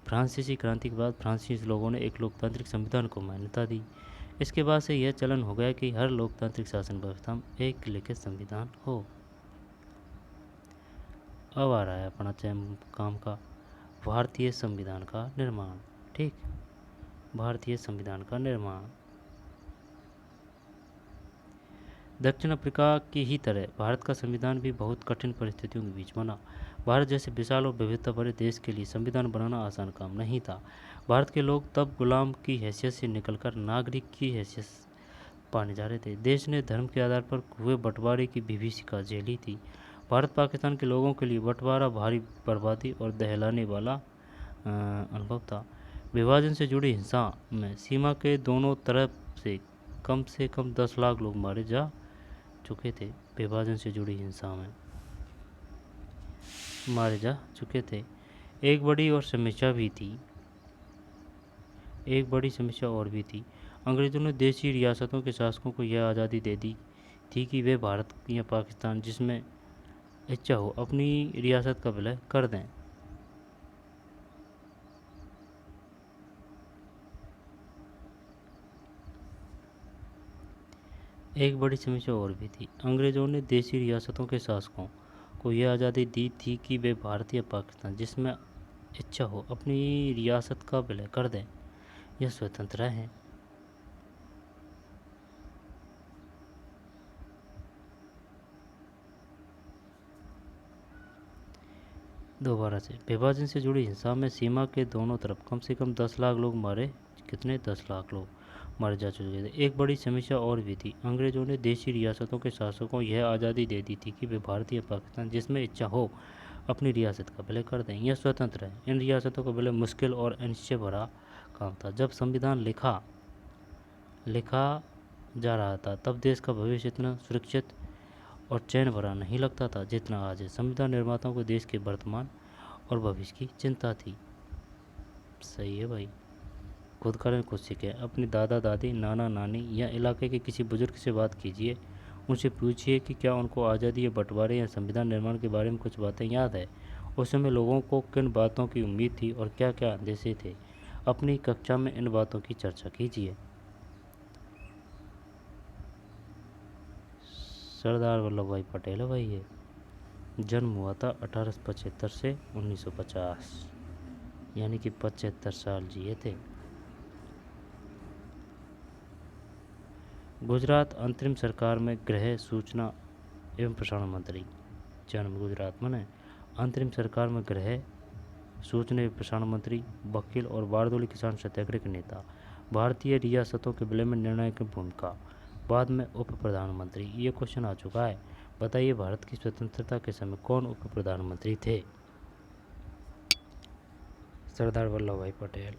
फ्रांसीसी क्रांति के बाद फ्रांसीसी लोगों ने एक लोकतांत्रिक संविधान को मान्यता दी। इसके बाद से यह चलन हो गया कि हर लोकतांत्रिक शासन व्यवस्था में एक लिखित संविधान हो। अब आ रहा है अपना काम का भारतीय संविधान का निर्माण। ठीक, भारतीय संविधान का निर्माण। दक्षिण अफ्रीका की ही तरह भारत का संविधान भी बहुत कठिन परिस्थितियों के बीच बना। भारत जैसे विशाल और विविधता भरे देश के लिए संविधान बनाना आसान काम नहीं था। भारत के लोग तब गुलाम की हैसियत से निकलकर नागरिक की हैसियत पाने जा रहे थे। देश ने धर्म के आधार पर हुए बंटवारे की विभीषिका झेली थी। भारत पाकिस्तान के लोगों के लिए बंटवारा भारी बर्बादी और दहलाने वाला अनुभव था। विभाजन से जुड़ी हिंसा में सीमा के दोनों तरफ से कम 10 लाख लोग मारे जा चुके थे। विभाजन से जुड़ी हिंसा में मारे जा चुके थे। एक बड़ी समस्या और भी थी। अंग्रेज़ों ने देशी रियासतों के शासकों को यह आज़ादी दे दी थी कि वे भारत या पाकिस्तान, जिसमें इच्छा हो, अपनी रियासत का विलय कर दें। एक बड़ी समस्या और भी थी। अंग्रेज़ों ने देशी रियासतों के शासकों को यह आज़ादी दी थी कि वे भारत या पाकिस्तान जिसमें इच्छा हो अपनी रियासत का विलय कर दें या स्वतंत्र रहें। दोबारा से विभाजन से जुड़ी हिंसा में सीमा के दोनों तरफ कम से कम 10 लाख लोग मारे, कितने 10 लाख लोग मारे जा चुके थे। एक बड़ी समस्या और भी थी। अंग्रेज़ों ने देशी रियासतों के शासकों को यह आज़ादी दे दी थी कि वे भारत या पाकिस्तान जिसमें इच्छा हो अपनी रियासत का विलय कर दें या स्वतंत्र रहें। इन रियासतों का विलय मुश्किल और अनिश्चय भरा काम था। जब संविधान लिखा जा रहा था तब देश का भविष्य इतना सुरक्षित और चैन भरा नहीं लगता था जितना आज है। संविधान निर्माताओं को देश के वर्तमान और भविष्य की चिंता थी। सही है भाई, खुद करें खुद सीखें। अपने दादा दादी, नाना नानी या इलाके के किसी बुजुर्ग से बात कीजिए। उनसे पूछिए कि क्या उनको आज़ादी या बंटवारे या संविधान निर्माण के बारे में कुछ बातें याद है। उस समय लोगों को किन बातों की उम्मीद थी और क्या क्या अंदेशे थे। अपनी कक्षा में इन बातों की चर्चा कीजिए। सरदार वल्लभ भाई पटेल है भाई। ये जन्म हुआ था 1875 से 1950, यानी कि 75 साल जिए थे। गुजरात अंतरिम सरकार में गृह, सूचना एवं प्रसारण मंत्री। जन्म गुजरात में है। अंतरिम सरकार में गृह, सूचना एवं प्रसारण मंत्री, वकील और बारदोली किसान सत्याग्रह के नेता। भारतीय रियासतों के विलय में निर्णायक भूमिका। बाद में उप प्रधानमंत्री। ये क्वेश्चन आ चुका है। बताइए भारत की स्वतंत्रता के समय कौन उप प्रधानमंत्री थे। सरदार वल्लभ भाई पटेल।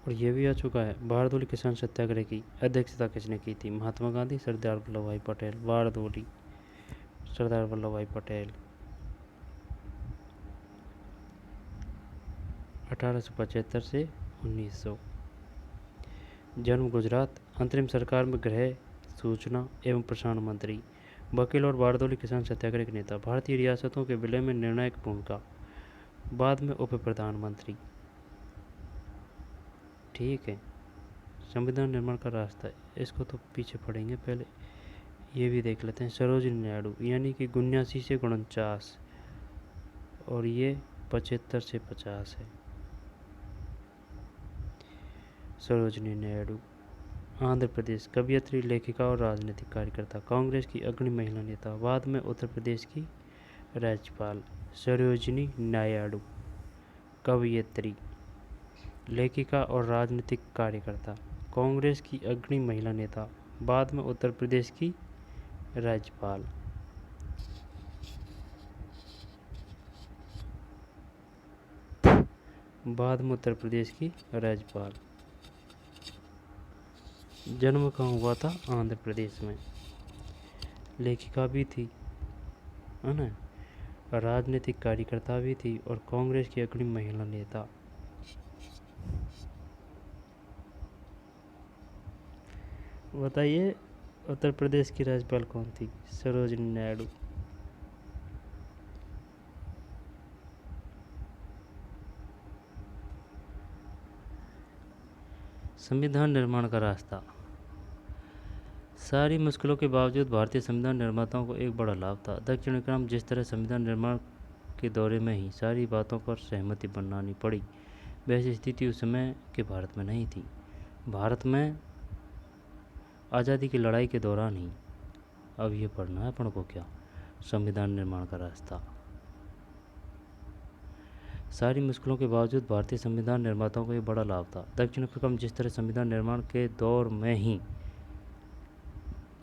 और ये भी आ चुका है, बारदोली किसान सत्याग्रह की अध्यक्षता किसने की थी। महात्मा गांधी, सरदार वल्लभ भाई पटेल। बारदोली, सरदार वल्लभ भाई पटेल। 1875 से 1900। जन्म गुजरात, अंतरिम सरकार में गृह, सूचना एवं प्रसारण मंत्री, वकील और बारदोली किसान सत्याग्रह के नेता। भारतीय रियासतों के विलय में निर्णायक भूमिका। बाद में उप प्रधानमंत्री। ठीक है। संविधान निर्माण का रास्ता, इसको तो पीछे पढ़ेंगे, पहले ये भी देख लेते हैं। सरोजिनी नायडू, यानी कि 79 से 49 और ये 75 से 50 है। सरोजिनी नायडू आंध्र प्रदेश, कवयित्री, लेखिका और राजनीतिक कार्यकर्ता। कांग्रेस की अग्रणी महिला नेता। बाद में उत्तर प्रदेश की राज्यपाल। सरोजिनी नायडू कवयित्री, लेखिका और राजनीतिक कार्यकर्ता। कांग्रेस की अग्रणी महिला नेता। बाद में उत्तर प्रदेश की राज्यपाल। बाद में उत्तर प्रदेश की राज्यपाल। जन्म कहाँ हुआ था, आंध्र प्रदेश में। लेखिका भी थी, है ना, राजनीतिक कार्यकर्ता भी थी और कांग्रेस की अग्रणी महिला नेता। बताइए उत्तर प्रदेश की राज्यपाल कौन थी। सरोजिनी नायडू। संविधान निर्माण का रास्ता। सारी मुश्किलों के बावजूद भारतीय संविधान निर्माताओं को एक बड़ा लाभ था। दक्षिण क्रम, जिस तरह संविधान निर्माण के दौरे में ही सारी बातों पर सहमति बनानी पड़ी, वैसी स्थिति उस समय के भारत में नहीं थी। भारत में आज़ादी की लड़ाई के दौरान ही, अब ये पढ़ना है अपन को क्या, संविधान निर्माण का रास्ता। सारी मुश्किलों के बावजूद भारतीय संविधान निर्माताओं को एक बड़ा लाभ था। दक्षिण क्रम, जिस तरह संविधान निर्माण के दौर में ही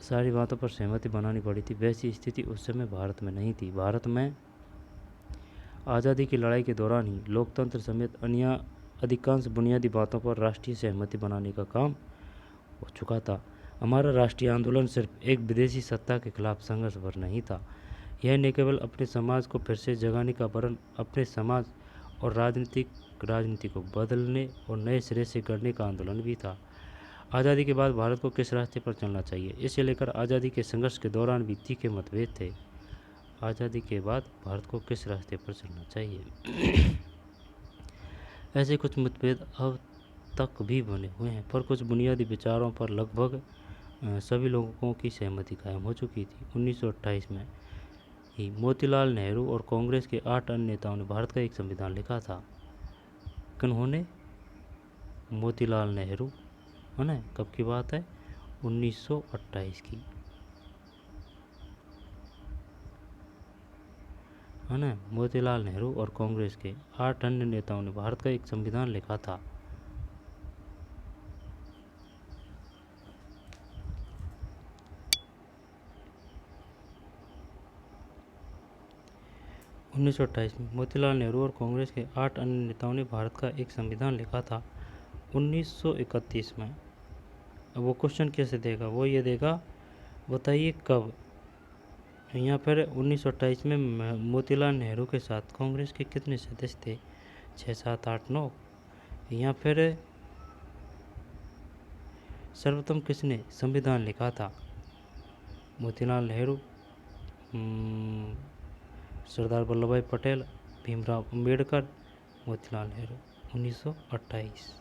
सारी बातों पर सहमति बनानी पड़ी थी, वैसी स्थिति उस समय भारत में नहीं थी। भारत में आज़ादी की लड़ाई के दौरान ही लोकतंत्र समेत अन्य अधिकांश बुनियादी बातों पर राष्ट्रीय सहमति बनाने का काम हो चुका था। हमारा राष्ट्रीय आंदोलन सिर्फ एक विदेशी सत्ता के खिलाफ संघर्ष भर नहीं था, यह न केवल अपने समाज को फिर से जगाने का वरन अपने समाज और राजनीति को बदलने और नए सिरे से गढ़ने का आंदोलन भी था। आज़ादी के बाद भारत को किस रास्ते पर चलना चाहिए, इसे लेकर आज़ादी के संघर्ष के दौरान भी तीखे मतभेद थे। आज़ादी के बाद भारत को किस रास्ते पर चलना चाहिए, ऐसे कुछ मतभेद अब तक भी बने हुए हैं, पर कुछ बुनियादी विचारों पर लगभग सभी लोगों की सहमति कायम हो चुकी थी। 1928 में ही मोतीलाल नेहरू और कांग्रेस के 8 अन्य नेताओं ने भारत का एक संविधान लिखा था। किन्होंने? मोतीलाल नेहरू, है ना। कब की बात है? 1928 की, है ना। मोतीलाल नेहरू और कांग्रेस के 8 अन्य नेताओं ने भारत का एक संविधान लिखा था। उन्नीस में मोतीलाल नेहरू और कांग्रेस के 8 अन्य नेताओं ने भारत का एक संविधान लिखा था। 1931 में। अब वो क्वेश्चन कैसे देगा? वो ये देगा, बताइए कब। यहाँ पर 1928 में मोतीलाल नेहरू के साथ कांग्रेस के कितने सदस्य थे? 6, 7, 8, 9। यहाँ फिर सर्वप्रथम किसने संविधान लिखा था? मोतीलाल नेहरू, सरदार वल्लभ भाई पटेल, भीमराव अंबेडकर, मोतीलाल नेहरू। 1928।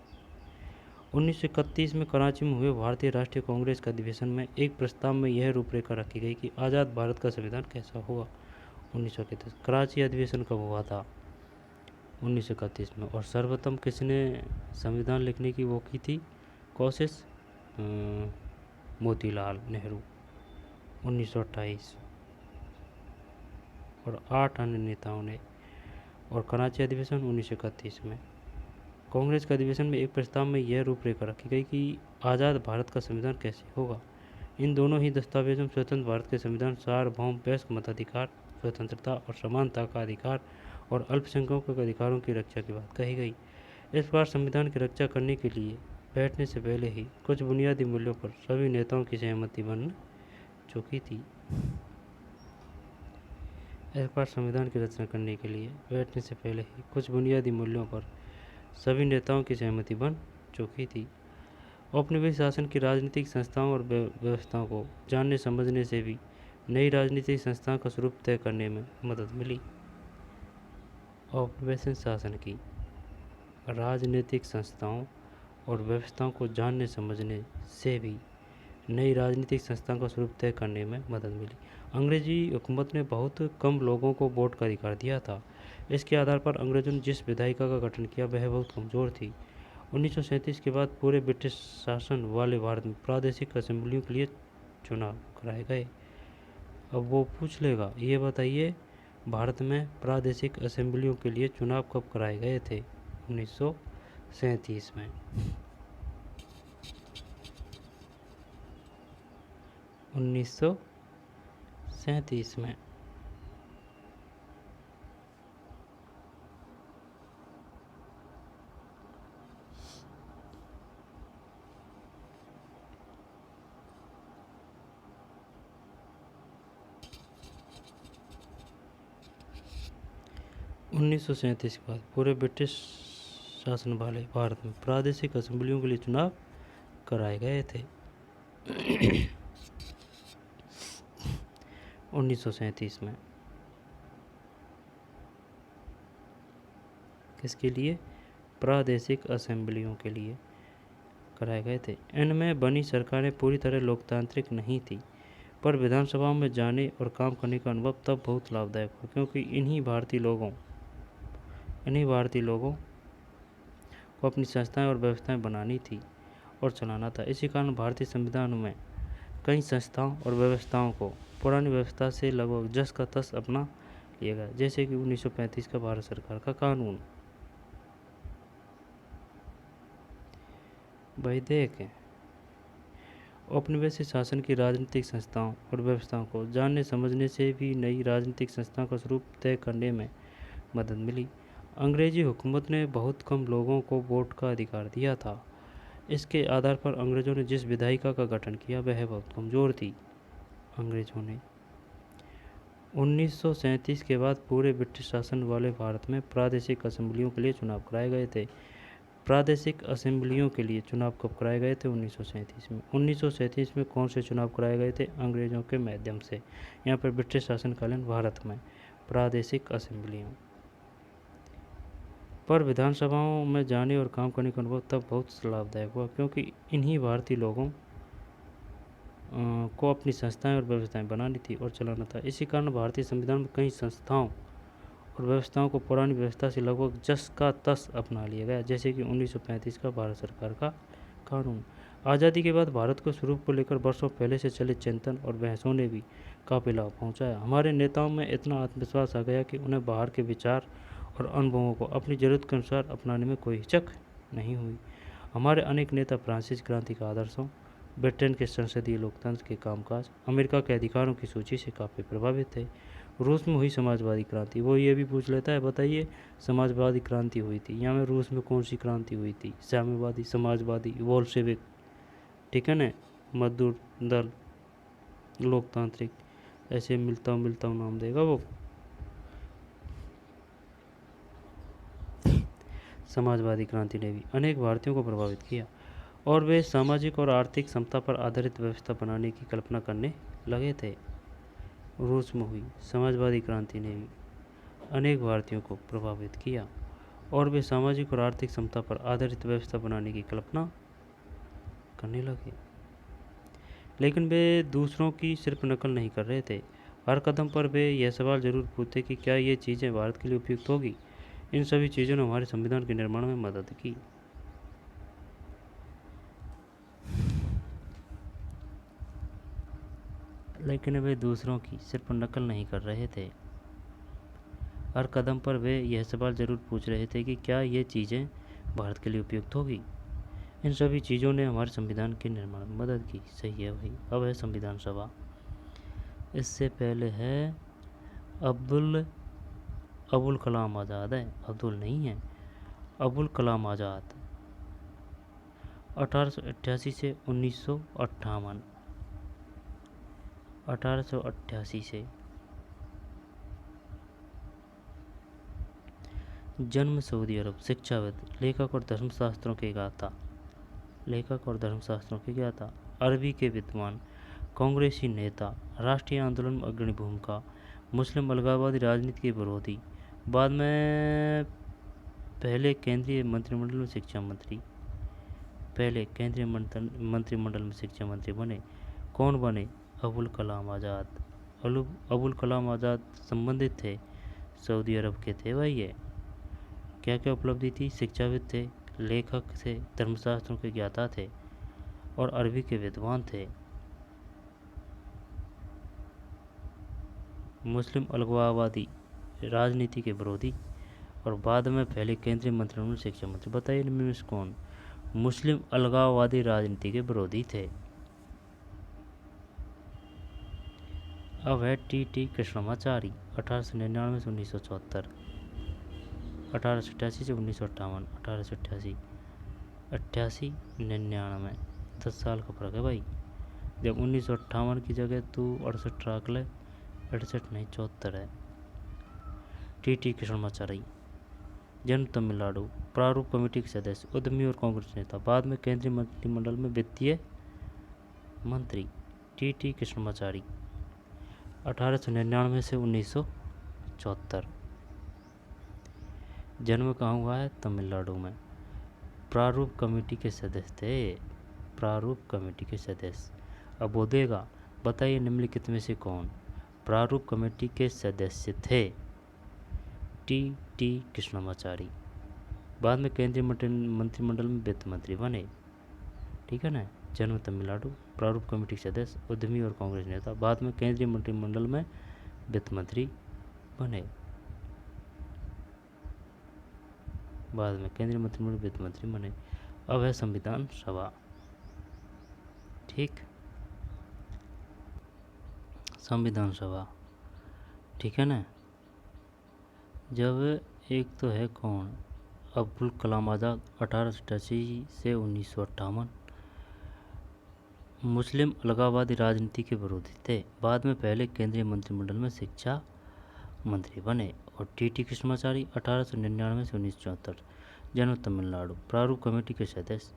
1931 में कराची में हुए भारतीय राष्ट्रीय कांग्रेस के अधिवेशन में एक प्रस्ताव में यह रूपरेखा रखी गई कि आज़ाद भारत का संविधान कैसा होगा। 1931 कराची अधिवेशन कब हुआ था? 1931 में। और सर्वप्रथम किसने संविधान लिखने की वो की थी कोशिश? मोतीलाल नेहरू, 1928। और 8 अन्य नेताओं ने। और कराची अधिवेशन 1931 में। कांग्रेस के अधिवेशन में एक प्रस्ताव में यह रूपरेखा रखी गई कि आज़ाद भारत का संविधान कैसे होगा। इन दोनों ही दस्तावेजों में स्वतंत्र भारत के संविधान सार्वभौम वयस्क मताधिकार, स्वतंत्रता और समानता का अधिकार और अल्पसंख्यकों के अधिकारों की रक्षा की बात कही गई। इस प्रकार संविधान की रक्षा करने के लिए बैठने से पहले ही कुछ बुनियादी मूल्यों पर सभी नेताओं की सहमति बन चुकी थी। इस प्रकार संविधान की रचना करने के लिए बैठने से पहले ही कुछ बुनियादी मूल्यों पर सभी नेताओं की सहमति बन चुकी थी। औपनिवेशिक शासन की राजनीतिक संस्थाओं और व्यवस्थाओं को जानने समझने से भी नई राजनीतिक संस्थाओं का स्वरूप तय करने में मदद मिली। औपनिवेशिक शासन की राजनीतिक संस्थाओं और व्यवस्थाओं को जानने समझने से भी नई राजनीतिक संस्थाओं का स्वरूप तय करने में मदद मिली। अंग्रेजी हुकूमत ने बहुत कम लोगों को वोट का अधिकार दिया था। इसके आधार पर अंग्रेजों ने जिस विधायिका का गठन किया वह बहुत कमज़ोर थी। 1937 के बाद पूरे ब्रिटिश शासन वाले भारत में प्रादेशिक असेंबलियों के लिए चुनाव कराए गए। अब वो पूछ लेगा, ये बताइए भारत में प्रादेशिक असेंबलियों के लिए चुनाव कब कराए गए थे? 1937 में। 1937 में। उन्नीस के बाद पूरे ब्रिटिश शासन वाले भारत में प्रादेशिक असेंबलियों के लिए चुनाव कराए गए थे। 1937 में। किसके लिए? प्रादेशिक असेंबलियों के लिए कराए गए थे। इनमें बनी सरकारें पूरी तरह लोकतांत्रिक नहीं थी, पर विधानसभाओं में जाने और काम करने का अनुभव तब बहुत लाभदायक हुआ, क्योंकि इन्हीं भारतीय लोगों को अपनी संस्थाएं और व्यवस्थाएं बनानी थी और चलाना था। इसी कारण भारतीय संविधान में कई संस्थाओं और व्यवस्थाओं को पुरानी व्यवस्था से लगभग जस का तस अपना लिया गया, जैसे कि 1935 का भारत सरकार का कानून। भाई देखें, औपनिवेशिक शासन की राजनीतिक संस्थाओं और व्यवस्थाओं को जानने समझने से भी नई राजनीतिक संस्थाओं का स्वरूप तय करने में मदद मिली। अंग्रेजी हुकूमत ने बहुत कम लोगों को वोट का अधिकार दिया था। इसके आधार पर अंग्रेज़ों ने जिस विधायिका का गठन किया वह बहुत कमज़ोर थी। अंग्रेज़ों ने 1937 के बाद पूरे ब्रिटिश शासन वाले भारत में प्रादेशिक असेंबलियों के लिए चुनाव कराए गए थे। प्रादेशिक असेंबलियों के लिए चुनाव कब कराए गए थे? 1937 में। 1937 में कौन से चुनाव कराए गए थे? अंग्रेज़ों के माध्यम से। यहाँ पर ब्रिटिश शासनकालीन भारत में प्रादेशिक असेंबलियों पर विधानसभाओं में जाने और काम करने का अनुभव तब बहुत लाभदायक हुआ, क्योंकि इन्हीं भारतीय लोगों को अपनी संस्थाएं और व्यवस्थाएं बनानी थी और चलाना था। इसी कारण भारतीय संविधान में कई संस्थाओं और व्यवस्थाओं को पुरानी व्यवस्था से लगभग जस का तस अपना लिया गया, जैसे कि 1935 का भारत सरकार का कानून। आज़ादी के बाद भारत को स्वरूप को लेकर वर्षों पहले से चले चिंतन और बहसों ने भी काफ़ी लाभ पहुँचाया। हमारे नेताओं में इतना आत्मविश्वास आ गया कि उन्हें बाहर के विचार और अनुभवों को अपनी ज़रूरत के अनुसार अपनाने में कोई हिचक नहीं हुई। हमारे अनेक नेता फ्रांसीसी क्रांति का आदर्शों, ब्रिटेन के संसदीय लोकतंत्र के कामकाज, अमेरिका के अधिकारों की सूची से काफ़ी प्रभावित थे। रूस में हुई समाजवादी क्रांति, वो ये भी पूछ लेता है, बताइए समाजवादी क्रांति हुई थी, यहाँ में रूस में कौन सी क्रांति हुई थी? साम्यवादी, समाजवादी, बोल्शेविक, ठीक है ना, मजदूर दल, लोकतांत्रिक, ऐसे मिलता हूँ नाम देगा वो। समाजवादी क्रांति ने भी अनेक भारतीयों को प्रभावित किया और वे सामाजिक और आर्थिक समता पर आधारित व्यवस्था बनाने की कल्पना करने लगे थे। रूस में हुई समाजवादी क्रांति ने भी अनेक भारतीयों को प्रभावित किया और वे सामाजिक और आर्थिक समता पर आधारित व्यवस्था बनाने की कल्पना करने लगे। लेकिन वे दूसरों की सिर्फ नकल नहीं कर रहे थे। हर कदम पर वे यह सवाल जरूर पूछते कि क्या ये चीज़ें भारत के लिए उपयुक्त होगी। इन सभी चीज़ों ने हमारे संविधान के निर्माण में मदद की। लेकिन वे दूसरों की सिर्फ नकल नहीं कर रहे थे। हर कदम पर वे यह सवाल जरूर पूछ रहे थे कि क्या ये चीज़ें भारत के लिए उपयुक्त होगी। इन सभी चीज़ों ने हमारे संविधान के निर्माण में मदद की। सही है भाई। अब है संविधान सभा। इससे पहले है अबुल कलाम आज़ाद है, अब्दुल नहीं है, अबुल कलाम आज़ाद। 1888 से 1958, 1888 से। जन्म सऊदी अरब, शिक्षाविद, लेखक और धर्मशास्त्रों के ज्ञाता, अरबी के विद्वान, कांग्रेसी नेता, राष्ट्रीय आंदोलन में अग्रणी भूमिका, मुस्लिम अलगाववादी राजनीति के विरोधी, बाद में पहले केंद्रीय मंत्रिमंडल में शिक्षा मंत्री बने। कौन बने? अबुल कलाम आज़ाद। अबुल कलाम आज़ाद संबंधित थे, सऊदी अरब के थे भाई। ये क्या क्या उपलब्धि थी? शिक्षाविद थे, लेखक थे, धर्मशास्त्रों के ज्ञाता थे और अरबी के विद्वान थे। मुस्लिम अलगाववादी राजनीति के विरोधी और बाद में पहले केंद्रीय मंत्रिमंडल शिक्षा मंत्री। बताइए इनमें में से कौन मुस्लिम अलगाववादी राजनीति के विरोधी थे? अब है टी कृष्णमाचारी। 1899 से 1974, 1888 से 1958, 1888, 88, 10 साल का फर्क है भाई। जब 1958 की जगह तू 68 रख ले, 68 नहीं 74 है। टी कृष्णमाचारी, जन्म तमिलनाडु, प्रारूप कमेटी के सदस्य, उद्यमी और कांग्रेस नेता, बाद में केंद्रीय मंत्रिमंडल में वित्तीय मंत्री। टी कृष्णमाचारी 1899 से 1974। जन्म कहाँ हुआ है? तमिलनाडु में। प्रारूप कमेटी के सदस्य थे, प्रारूप कमेटी के सदस्य। अब वो देगा, बताइए निम्नलिखित में से कौन प्रारूप कमेटी के सदस्य थे? टी कृष्णमाचारी, बाद में केंद्रीय मंत्रिमंडल में वित्त मंत्री बने। ठीक है ना। जन्म तमिलनाडु, प्रारूप कमेटी के सदस्य, उद्यमी और कांग्रेस नेता, बाद में केंद्रीय मंत्रिमंडल में वित्त मंत्री बने। अब है संविधान सभा। ठीक, संविधान सभा, ठीक है ना। जब एक तो है कौन? अब्दुल कलाम आज़ाद, 1888 से 1958, मुस्लिम अलगाववादी राजनीति के विरोधी थे, बाद में पहले केंद्रीय मंत्रिमंडल में शिक्षा मंत्री बने। और टी कृष्णमाचारी 1899 से 1974, जन्म तमिलनाडु, प्रारूप कमेटी के सदस्य।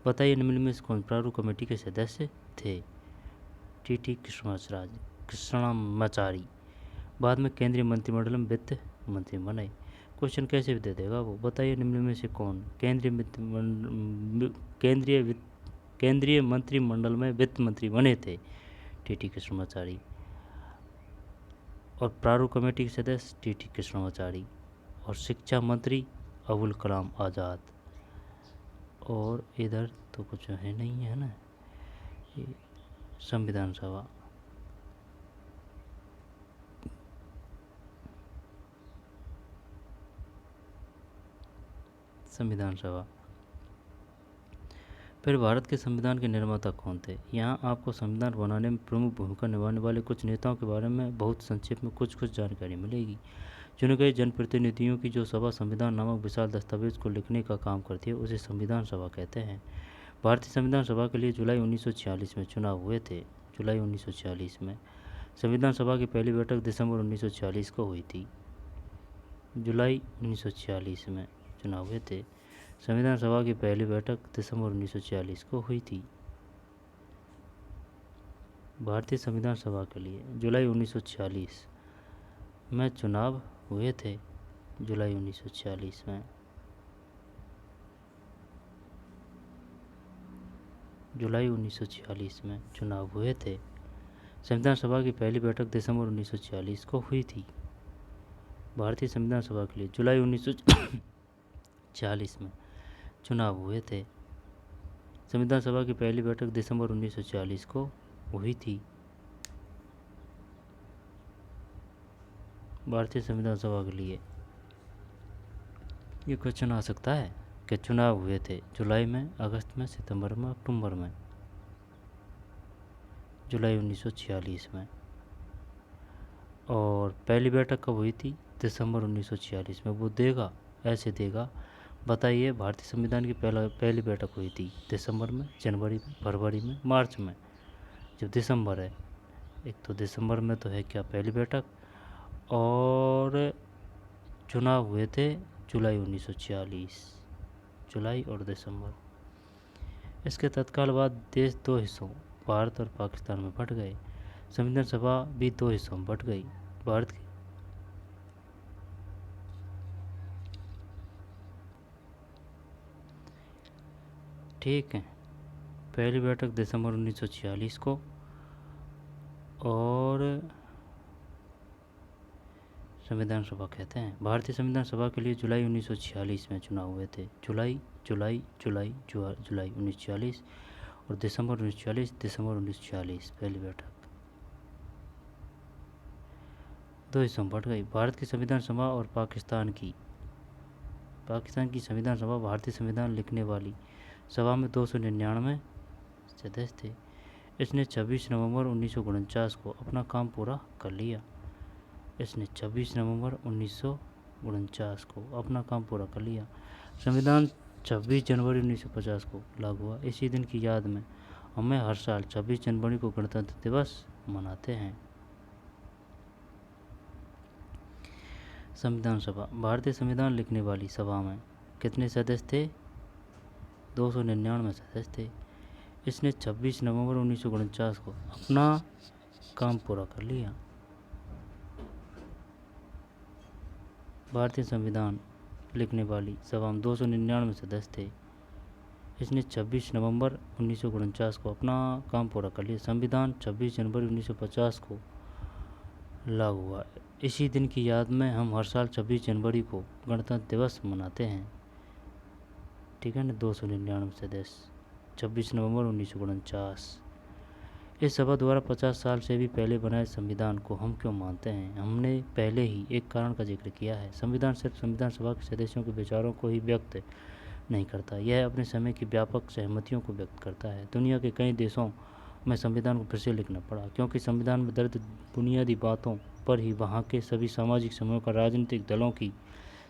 बताइए निम्न में से कौन प्रारूप कमेटी के सदस्य थे? टी कृष्णमाचारी, बाद में केंद्रीय मंत्रिमंडल में वित्त मंत्री बने। क्वेश्चन कैसे भी दे देगा वो। बताइए निम्न में से कौन केंद्रीय मंत्रिमंडल में वित्त मंत्री बने थे? टीटी कृष्णमाचारी। और प्रारूप कमेटी के सदस्य टीटी कृष्णमाचारी। और शिक्षा मंत्री अबुल कलाम आज़ाद। और इधर तो कुछ है नहीं है ना, ये संविधान सभा। संविधान सभा। फिर भारत के संविधान के निर्माता कौन थे? यहाँ आपको संविधान बनाने में प्रमुख भूमिका निभाने वाले कुछ नेताओं के बारे में बहुत संक्षेप में कुछ जानकारी मिलेगी। चुने गए जनप्रतिनिधियों की जो सभा संविधान नामक विशाल दस्तावेज को लिखने का काम करती है उसे संविधान सभा कहते हैं। भारतीय संविधान सभा के लिए जुलाई 1946 में चुनाव हुए थे। जुलाई 1946 में। संविधान सभा की पहली बैठक दिसंबर 1946 को हुई थी। जुलाई 1946 में चुनाव हुए थे। संविधान सभा की पहली बैठक दिसंबर 1946 को हुई थी। भारतीय संविधान सभा के लिए जुलाई 1946 में चुनाव हुए थे। जुलाई 1946 में। जुलाई 1946 में चुनाव हुए थे। संविधान सभा की पहली बैठक दिसंबर 1946 को हुई थी। भारतीय संविधान सभा के लिए जुलाई 1946 में चुनाव हुए थे। संविधान सभा की पहली बैठक दिसंबर 1946 को हुई थी। भारतीय संविधान सभा के लिए ये क्वेश्चन आ सकता है कि चुनाव हुए थे जुलाई में, अगस्त में, सितंबर में, अक्टूबर में। जुलाई 1946 में। और पहली बैठक कब हुई थी? दिसंबर 1946 में। वो देगा, ऐसे देगा, बताइए भारतीय संविधान की पहली बैठक हुई थी दिसंबर में, जनवरी में, फरवरी में, मार्च में। जब दिसंबर है, एक तो दिसंबर में तो है क्या पहली बैठक, और चुनाव हुए थे जुलाई 1946। जुलाई और दिसंबर। इसके तत्काल बाद देश दो हिस्सों भारत और पाकिस्तान में बंट गए। संविधान सभा भी दो हिस्सों में बंट गई। भारत की ठीक है, पहली बैठक दिसंबर 1946 को, और संविधान सभा कहते हैं। भारतीय संविधान सभा के लिए जुलाई 1946 में चुनाव हुए थे। जुलाई 1946 और दिसंबर 1946 पहली बैठक। दो हिस्सों में बंट गई। भारत की संविधान सभा और पाकिस्तान की संविधान सभा भारतीय संविधान लिखने वाली सभा में 299 सदस्य थे। इसने 26 नवंबर 1949 को अपना काम पूरा कर लिया। इसने 26 नवंबर 1949 को अपना काम पूरा कर लिया। संविधान 26 जनवरी 1950 को लागू हुआ। इसी दिन की याद में हमें हर साल 26 जनवरी को गणतंत्र दिवस मनाते हैं। संविधान सभा भारतीय संविधान लिखने वाली सभा में कितने सदस्य थे? 299 सदस्य थे। इसने 26 नवंबर 1949 को अपना काम पूरा कर लिया। भारतीय संविधान लिखने वाली सभा में 299 सदस्य थे। इसने 26 नवंबर 1949 को अपना काम पूरा कर लिया। संविधान 26 जनवरी 1950 को लागू हुआ। इसी दिन की याद में हम हर साल 26 जनवरी को गणतंत्र दिवस मनाते हैं। ठीक है ना, 299 सदस्य, 26 नवंबर 1949। इस सभा द्वारा 50 साल से भी पहले बनाए संविधान को हम क्यों मानते हैं? हमने पहले ही एक कारण का जिक्र किया है। संविधान सिर्फ संविधान सभा के सदस्यों के विचारों को ही व्यक्त नहीं करता, यह अपने समय की व्यापक सहमतियों को व्यक्त करता है। दुनिया के कई देशों में संविधान को फिर से लिखना पड़ा क्योंकि संविधान में दर्ज बुनियादी बातों पर ही वहाँ के सभी सामाजिक समूहों का राजनीतिक दलों की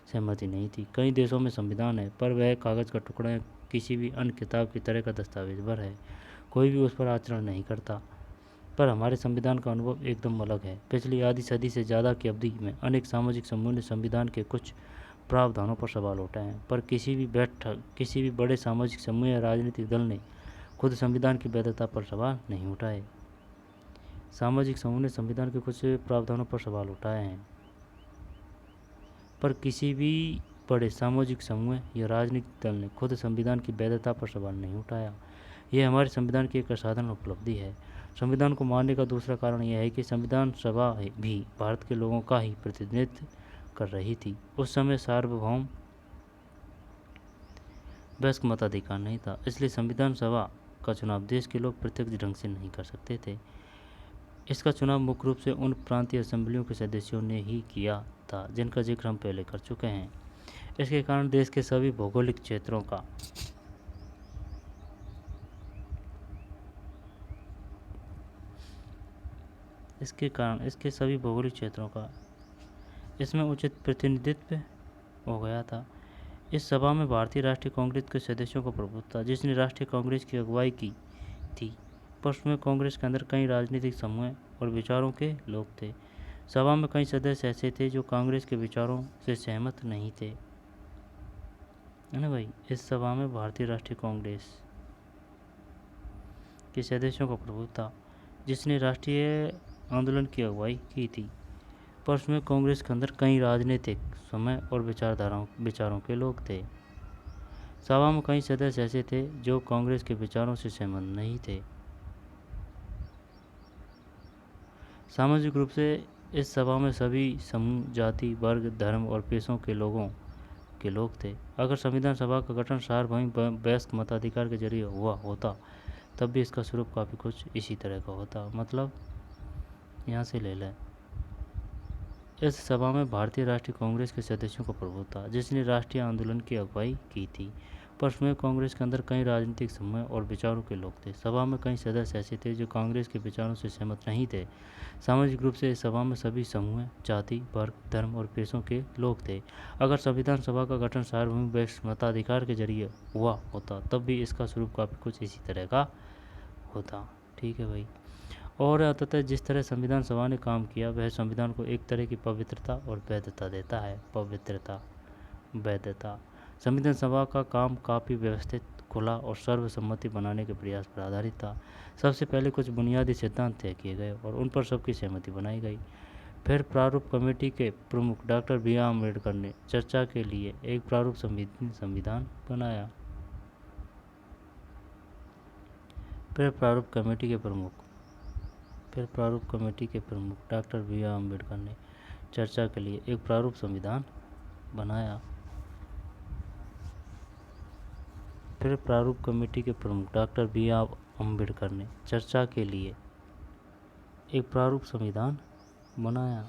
सहमति नहीं थी। कई देशों में संविधान है पर वह कागज़ का टुकड़ा है, किसी भी अन्य किताब की तरह का दस्तावेज भर है, कोई भी उस पर आचरण नहीं करता। पर हमारे संविधान का अनुभव एकदम अलग है। पिछली आधी सदी से ज़्यादा की अवधि में अनेक सामाजिक समूहों ने संविधान के कुछ प्रावधानों पर सवाल उठाए हैं, पर किसी भी बड़े सामाजिक समूह या राजनीतिक दल ने खुद संविधान की वैधता पर सवाल नहीं उठाए। सामाजिक समूह ने संविधान के कुछ प्रावधानों पर सवाल उठाए हैं, पर किसी भी बड़े सामाजिक समूह या राजनीतिक दल ने खुद संविधान की वैधता पर सवाल नहीं उठाया। यह हमारे संविधान की एक असाधारण उपलब्धि है। संविधान को मानने का दूसरा कारण यह है कि संविधान सभा भी भारत के लोगों का ही प्रतिनिधित्व कर रही थी। उस समय सार्वभौम वयस्क मताधिकार नहीं था, इसलिए संविधान सभा का चुनाव देश के लोग प्रत्यक्ष ढंग से नहीं कर सकते थे। इसका चुनाव मुख्य रूप से उन प्रांतीय असेंबलियों के सदस्यों ने ही किया था जिनका जिक्र हम पहले कर चुके हैं। इसके कारण देश के सभी भौगोलिक क्षेत्रों का इसमें उचित प्रतिनिधित्व हो गया था। इस सभा में भारतीय राष्ट्रीय कांग्रेस के सदस्यों का प्रभुत्व था, जिसने राष्ट्रीय कांग्रेस की अगुवाई की थी। पश्चिमी कांग्रेस के अंदर कई राजनीतिक समूह और विचारों के लोग थे। सभा में कई सदस्य ऐसे थे जो कांग्रेस के विचारों से सहमत नहीं थे, है ना भाई। इस सभा में भारतीय राष्ट्रीय कांग्रेस के सदस्यों का प्रभुत्व था, जिसने राष्ट्रीय आंदोलन की अगुवाई की थी। पश्चिमी कांग्रेस के अंदर कई राजनीतिक समूह और विचारों के लोग थे। सभा में कई सदस्य ऐसे थे जो कांग्रेस के विचारों से सहमत नहीं थे। सामाजिक रूप से इस सभा में सभी समूह, जाति, वर्ग, धर्म और पेशों के लोग थे। अगर संविधान सभा का गठन सार्वभौम वयस्क मताधिकार के जरिए हुआ होता तब भी इसका स्वरूप काफ़ी कुछ इसी तरह का होता। मतलब यहाँ से ले लें, इस सभा में भारतीय राष्ट्रीय कांग्रेस के सदस्यों का प्रभुत्व था, जिसने राष्ट्रीय आंदोलन की अगुवाई की थी। पश्चिमी कांग्रेस के अंदर कई राजनीतिक समूह और विचारों के लोग थे। सभा में कई सदस्य ऐसे थे जो कांग्रेस के विचारों से सहमत नहीं थे। सामाजिक रूप से इस सभा में सभी समूह, जाति, वर्ग, धर्म और पेशों के लोग थे। अगर संविधान सभा का गठन सार्वभौम वयस्क मताधिकार के जरिए हुआ होता तब भी इसका स्वरूप काफ़ी कुछ इसी तरह का होता। ठीक है भाई। और अंततः जिस तरह संविधान सभा ने काम किया वह संविधान को एक तरह की पवित्रता और वैधता देता है। पवित्रता, वैधता। संविधान सभा का काम काफ़ी व्यवस्थित, खुला और सर्वसम्मति बनाने के प्रयास पर आधारित था। सबसे पहले कुछ बुनियादी सिद्धांत तय किए गए और उन पर सबकी सहमति बनाई गई। फिर प्रारूप कमेटी के प्रमुख डॉक्टर बी.आर. अम्बेडकर ने चर्चा के लिए एक प्रारूप संविधान बनाया। फिर प्रारूप कमेटी के प्रमुख डॉक्टर बी.आर. अम्बेडकर ने चर्चा के लिए एक प्रारूप संविधान बनाया। फिर प्रारूप कमेटी के प्रमुख डॉक्टर बी.आर. अम्बेडकर ने चर्चा के लिए एक प्रारूप संविधान बनाया।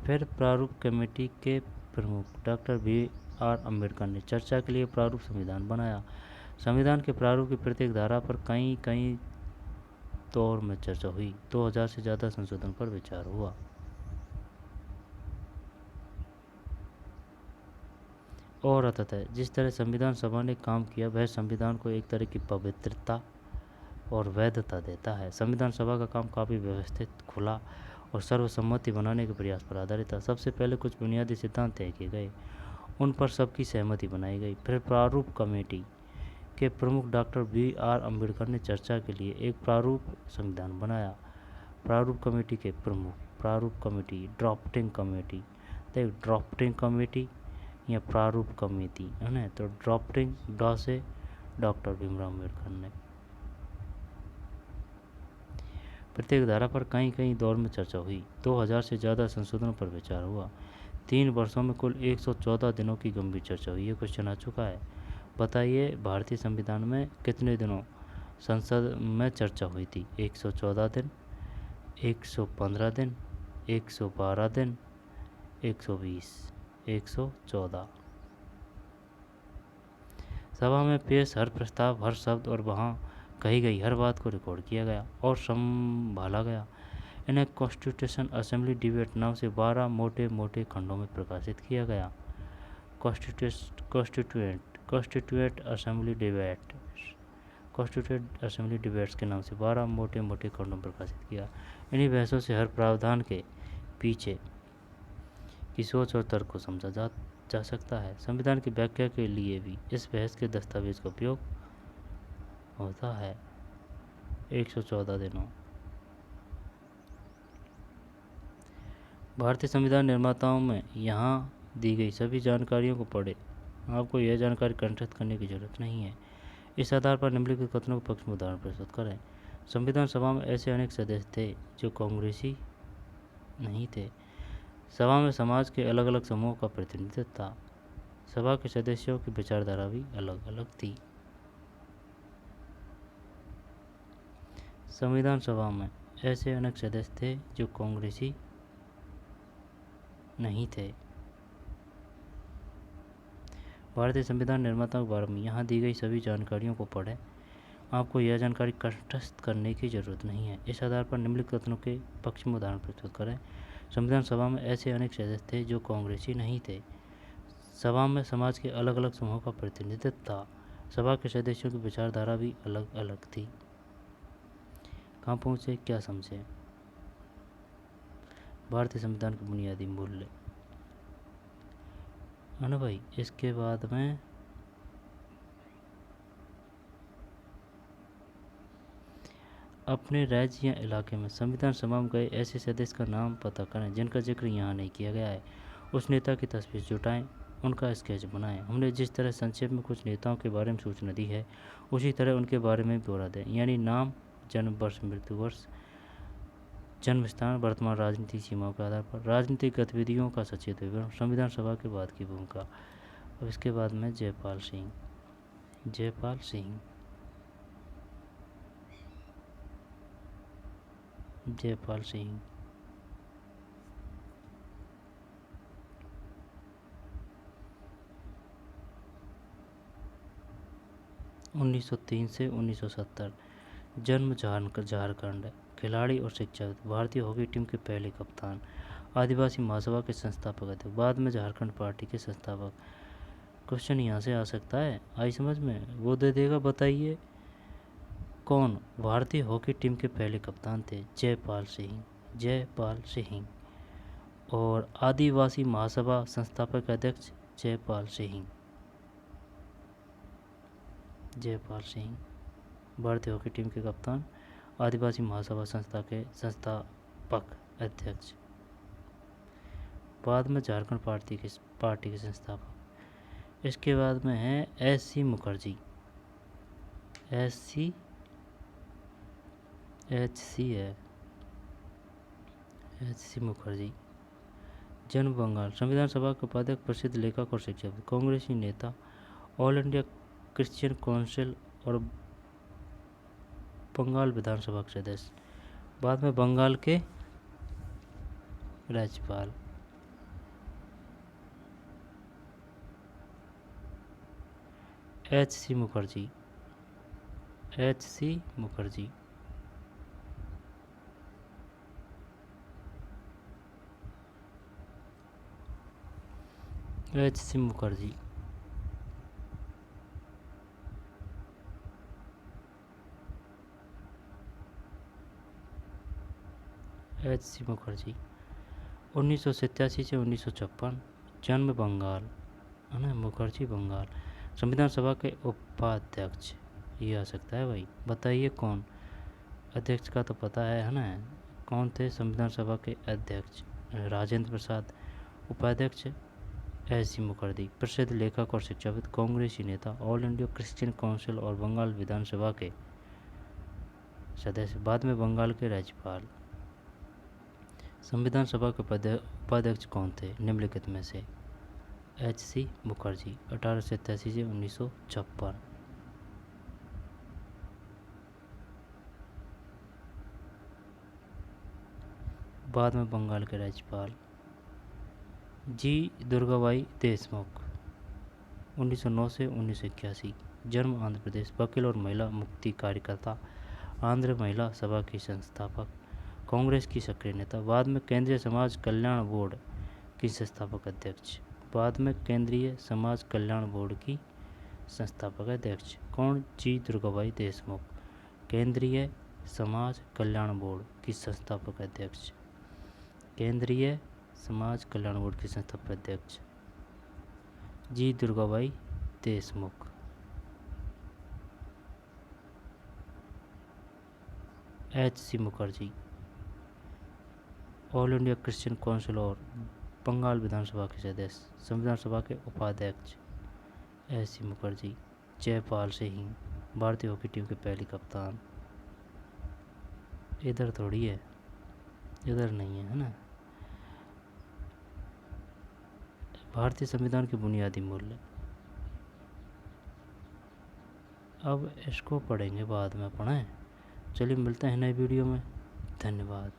फिर प्रारूप कमेटी के प्रमुख डॉक्टर बी.आर. अम्बेडकर ने चर्चा के लिए प्रारूप संविधान बनाया। संविधान के प्रारूप की प्रत्येक धारा पर कई दौर में चर्चा हुई। 2000 से ज़्यादा संशोधन पर विचार हुआ। और अंततः जिस तरह संविधान सभा ने काम किया वह संविधान को एक तरह की पवित्रता और वैधता देता है। संविधान सभा का काम काफ़ी व्यवस्थित, खुला और सर्वसम्मति बनाने के प्रयास पर आधारित था। सबसे पहले कुछ बुनियादी सिद्धांत तय किए गए, उन पर सबकी सहमति बनाई गई। फिर प्रारूप कमेटी के प्रमुख डॉक्टर बी.आर. अम्बेडकर ने चर्चा के लिए एक प्रारूप संविधान बनाया। प्रारूप कमेटी के प्रमुख, प्रारूप कमेटी, ड्राफ्टिंग कमेटी या प्रारूप कमेटी, है ना। तो ड्राफ्टिंग डॉ से डॉक्टर भीमराव अम्बेडकर ने। प्रत्येक धारा पर कई दौर में चर्चा हुई। 2000 से ज़्यादा संशोधनों पर विचार हुआ। 3 वर्षों में कुल 114 दिनों की गंभीर चर्चा हुई। ये क्वेश्चन आ चुका है। बताइए भारतीय संविधान में कितने दिनों संसद में चर्चा हुई थी? 114 दिन, 115 दिन, 112 दिन, 120, 114। सभा में पेश हर प्रस्ताव, हर शब्द और वहाँ कही गई हर बात को रिकॉर्ड किया गया और संभाला गया। इन्हें कॉन्स्टिट्यूशन असेंबली डिबेट नाम से 12 मोटे खंडों में प्रकाशित किया गया। कॉन्स्टिट्यूएंट असेंबली डिबेट्स के नाम से 12 मोटे खंडों में प्रकाशित किया। इन्हीं बहसों से हर प्रावधान के पीछे की सोच और तर्क को समझा जा सकता है। संविधान की व्याख्या के लिए भी इस बहस के दस्तावेज का उपयोग होता है। 114 दिनों भारतीय संविधान निर्माताओं में यहाँ दी गई सभी जानकारियों को पढ़ें। आपको यह जानकारी कंठस्थ करने की जरूरत नहीं है। इस आधार पर निम्नलिखित कथनों के पक्ष में उदाहरण प्रस्तुत करें। संविधान सभा में ऐसे अनेक सदस्य थे जो कांग्रेसी नहीं थे। सभा में समाज के अलग अलग समूहों का प्रतिनिधित्व था। सभा के सदस्यों की विचारधारा भी अलग अलग थी। संविधान सभा में ऐसे अनेक सदस्य थे जो कांग्रेसी नहीं थे। भारतीय संविधान निर्माताओं के बारे में यहाँ दी गई सभी जानकारियों को पढ़ें। आपको यह जानकारी कंठस्थ करने की जरूरत नहीं है। इस आधार पर निम्नलिखित कथनों के पक्ष में उदाहरण प्रस्तुत करें। संविधान सभा में ऐसे अनेक सदस्य थे जो कांग्रेसी नहीं थे। सभा में समाज के अलग अलग समूहों का प्रतिनिधित्व था। सभा के सदस्यों की विचारधारा भी अलग अलग थी। कहाँ पहुँचे, क्या समझे? भारतीय संविधान के बुनियादी मूल्य है ना भाई। इसके बाद में अपने राज्य या इलाके में संविधान सभा में गए ऐसे सदस्य का नाम पता करें जिनका जिक्र यहाँ नहीं किया गया है। उस नेता की तस्वीर जुटाएं, उनका स्केच बनाएं। हमने जिस तरह संक्षेप में कुछ नेताओं के बारे में सूचना दी है, उसी तरह उनके बारे में ब्यौरा दें, यानी नाम, जन्म वर्ष, मृत्यु वर्ष, जन्म स्थान, वर्तमान राजनीतिक सीमाओं के आधार पर राजनीतिक गतिविधियों का सचेत विवरण, संविधान सभा के बाद की भूमिका। अब इसके बाद में जयपाल सिंह 1903 से 1970, जन्म झारखंड, खिलाड़ी और शिक्षाविद, भारतीय हॉकी टीम के पहले कप्तान, आदिवासी महासभा के संस्थापक अध्यक्ष, बाद में झारखंड पार्टी के संस्थापक। क्वेश्चन यहाँ से आ सकता है, आई समझ में? वो दे देगा, बताइए कौन भारतीय हॉकी टीम के पहले कप्तान थे? जयपाल सिंह। और आदिवासी महासभा संस्थापक अध्यक्ष जयपाल सिंह। भारतीय हॉकी टीम के कप्तान, आदिवासी महासभा संस्था के संस्थापक अध्यक्ष, बाद में झारखंड पार्टी के संस्थापक। इसके बाद में है एच.सी. मुखर्जी। जन्म बंगाल, संविधान सभा के उपाध्यक्ष, प्रसिद्ध लेखक और शिक्षक, कांग्रेसी नेता, ऑल इंडिया क्रिश्चियन काउंसिल और बंगाल विधानसभा के सदस्य, बाद में बंगाल के राज्यपाल। एच.सी. मुखर्जी। एच.सी. मुखर्जी 1987 से 1956, जन्म बंगाल, है ना, मुखर्जी बंगाल। संविधान सभा के उपाध्यक्ष, ये आ सकता है भाई, बताइए कौन? अध्यक्ष का तो पता है ना, कौन थे संविधान सभा के अध्यक्ष? राजेंद्र प्रसाद। उपाध्यक्ष एच.सी. मुखर्जी, प्रसिद्ध लेखक और शिक्षाविद, कांग्रेसी नेता, ऑल इंडिया क्रिश्चियन काउंसिल और बंगाल विधानसभा के सदस्य, बाद में बंगाल के राज्यपाल। संविधान सभा के उपाध्यक्ष कौन थे निम्नलिखित में से? एच.सी. मुखर्जी, 1887 से 1956। बाद में बंगाल के राज्यपाल। जी. दुर्गाबाई देशमुख, 1909 से 1981, जन्म आंध्र प्रदेश, वकील और महिला मुक्ति कार्यकर्ता, आंध्र महिला सभा की संस्थापक, कांग्रेस की सक्रिय नेता, बाद में केंद्रीय समाज कल्याण बोर्ड की संस्थापक अध्यक्ष, बाद में केंद्रीय समाज कल्याण बोर्ड की संस्थापक अध्यक्ष। कौन? जी. दुर्गाबाई देशमुख, केंद्रीय समाज कल्याण बोर्ड की संस्थापक अध्यक्ष, केंद्रीय समाज कल्याण बोर्ड की संस्थापक अध्यक्ष G. Durgabai Deshmukh. H C. Mukherjee All India Christian Council और बंगाल विधानसभा के सदस्य, संविधान सभा के उपाध्यक्ष एस.सी. मुखर्जी, जयपाल सिंह, भारतीय हॉकी टीम के पहली कप्तान। इधर थोड़ी है, इधर नहीं है ना। भारतीय संविधान के बुनियादी मूल्य, अब इसको पढ़ेंगे बाद में, पढ़ें। चलिए मिलते हैं नए वीडियो में, धन्यवाद।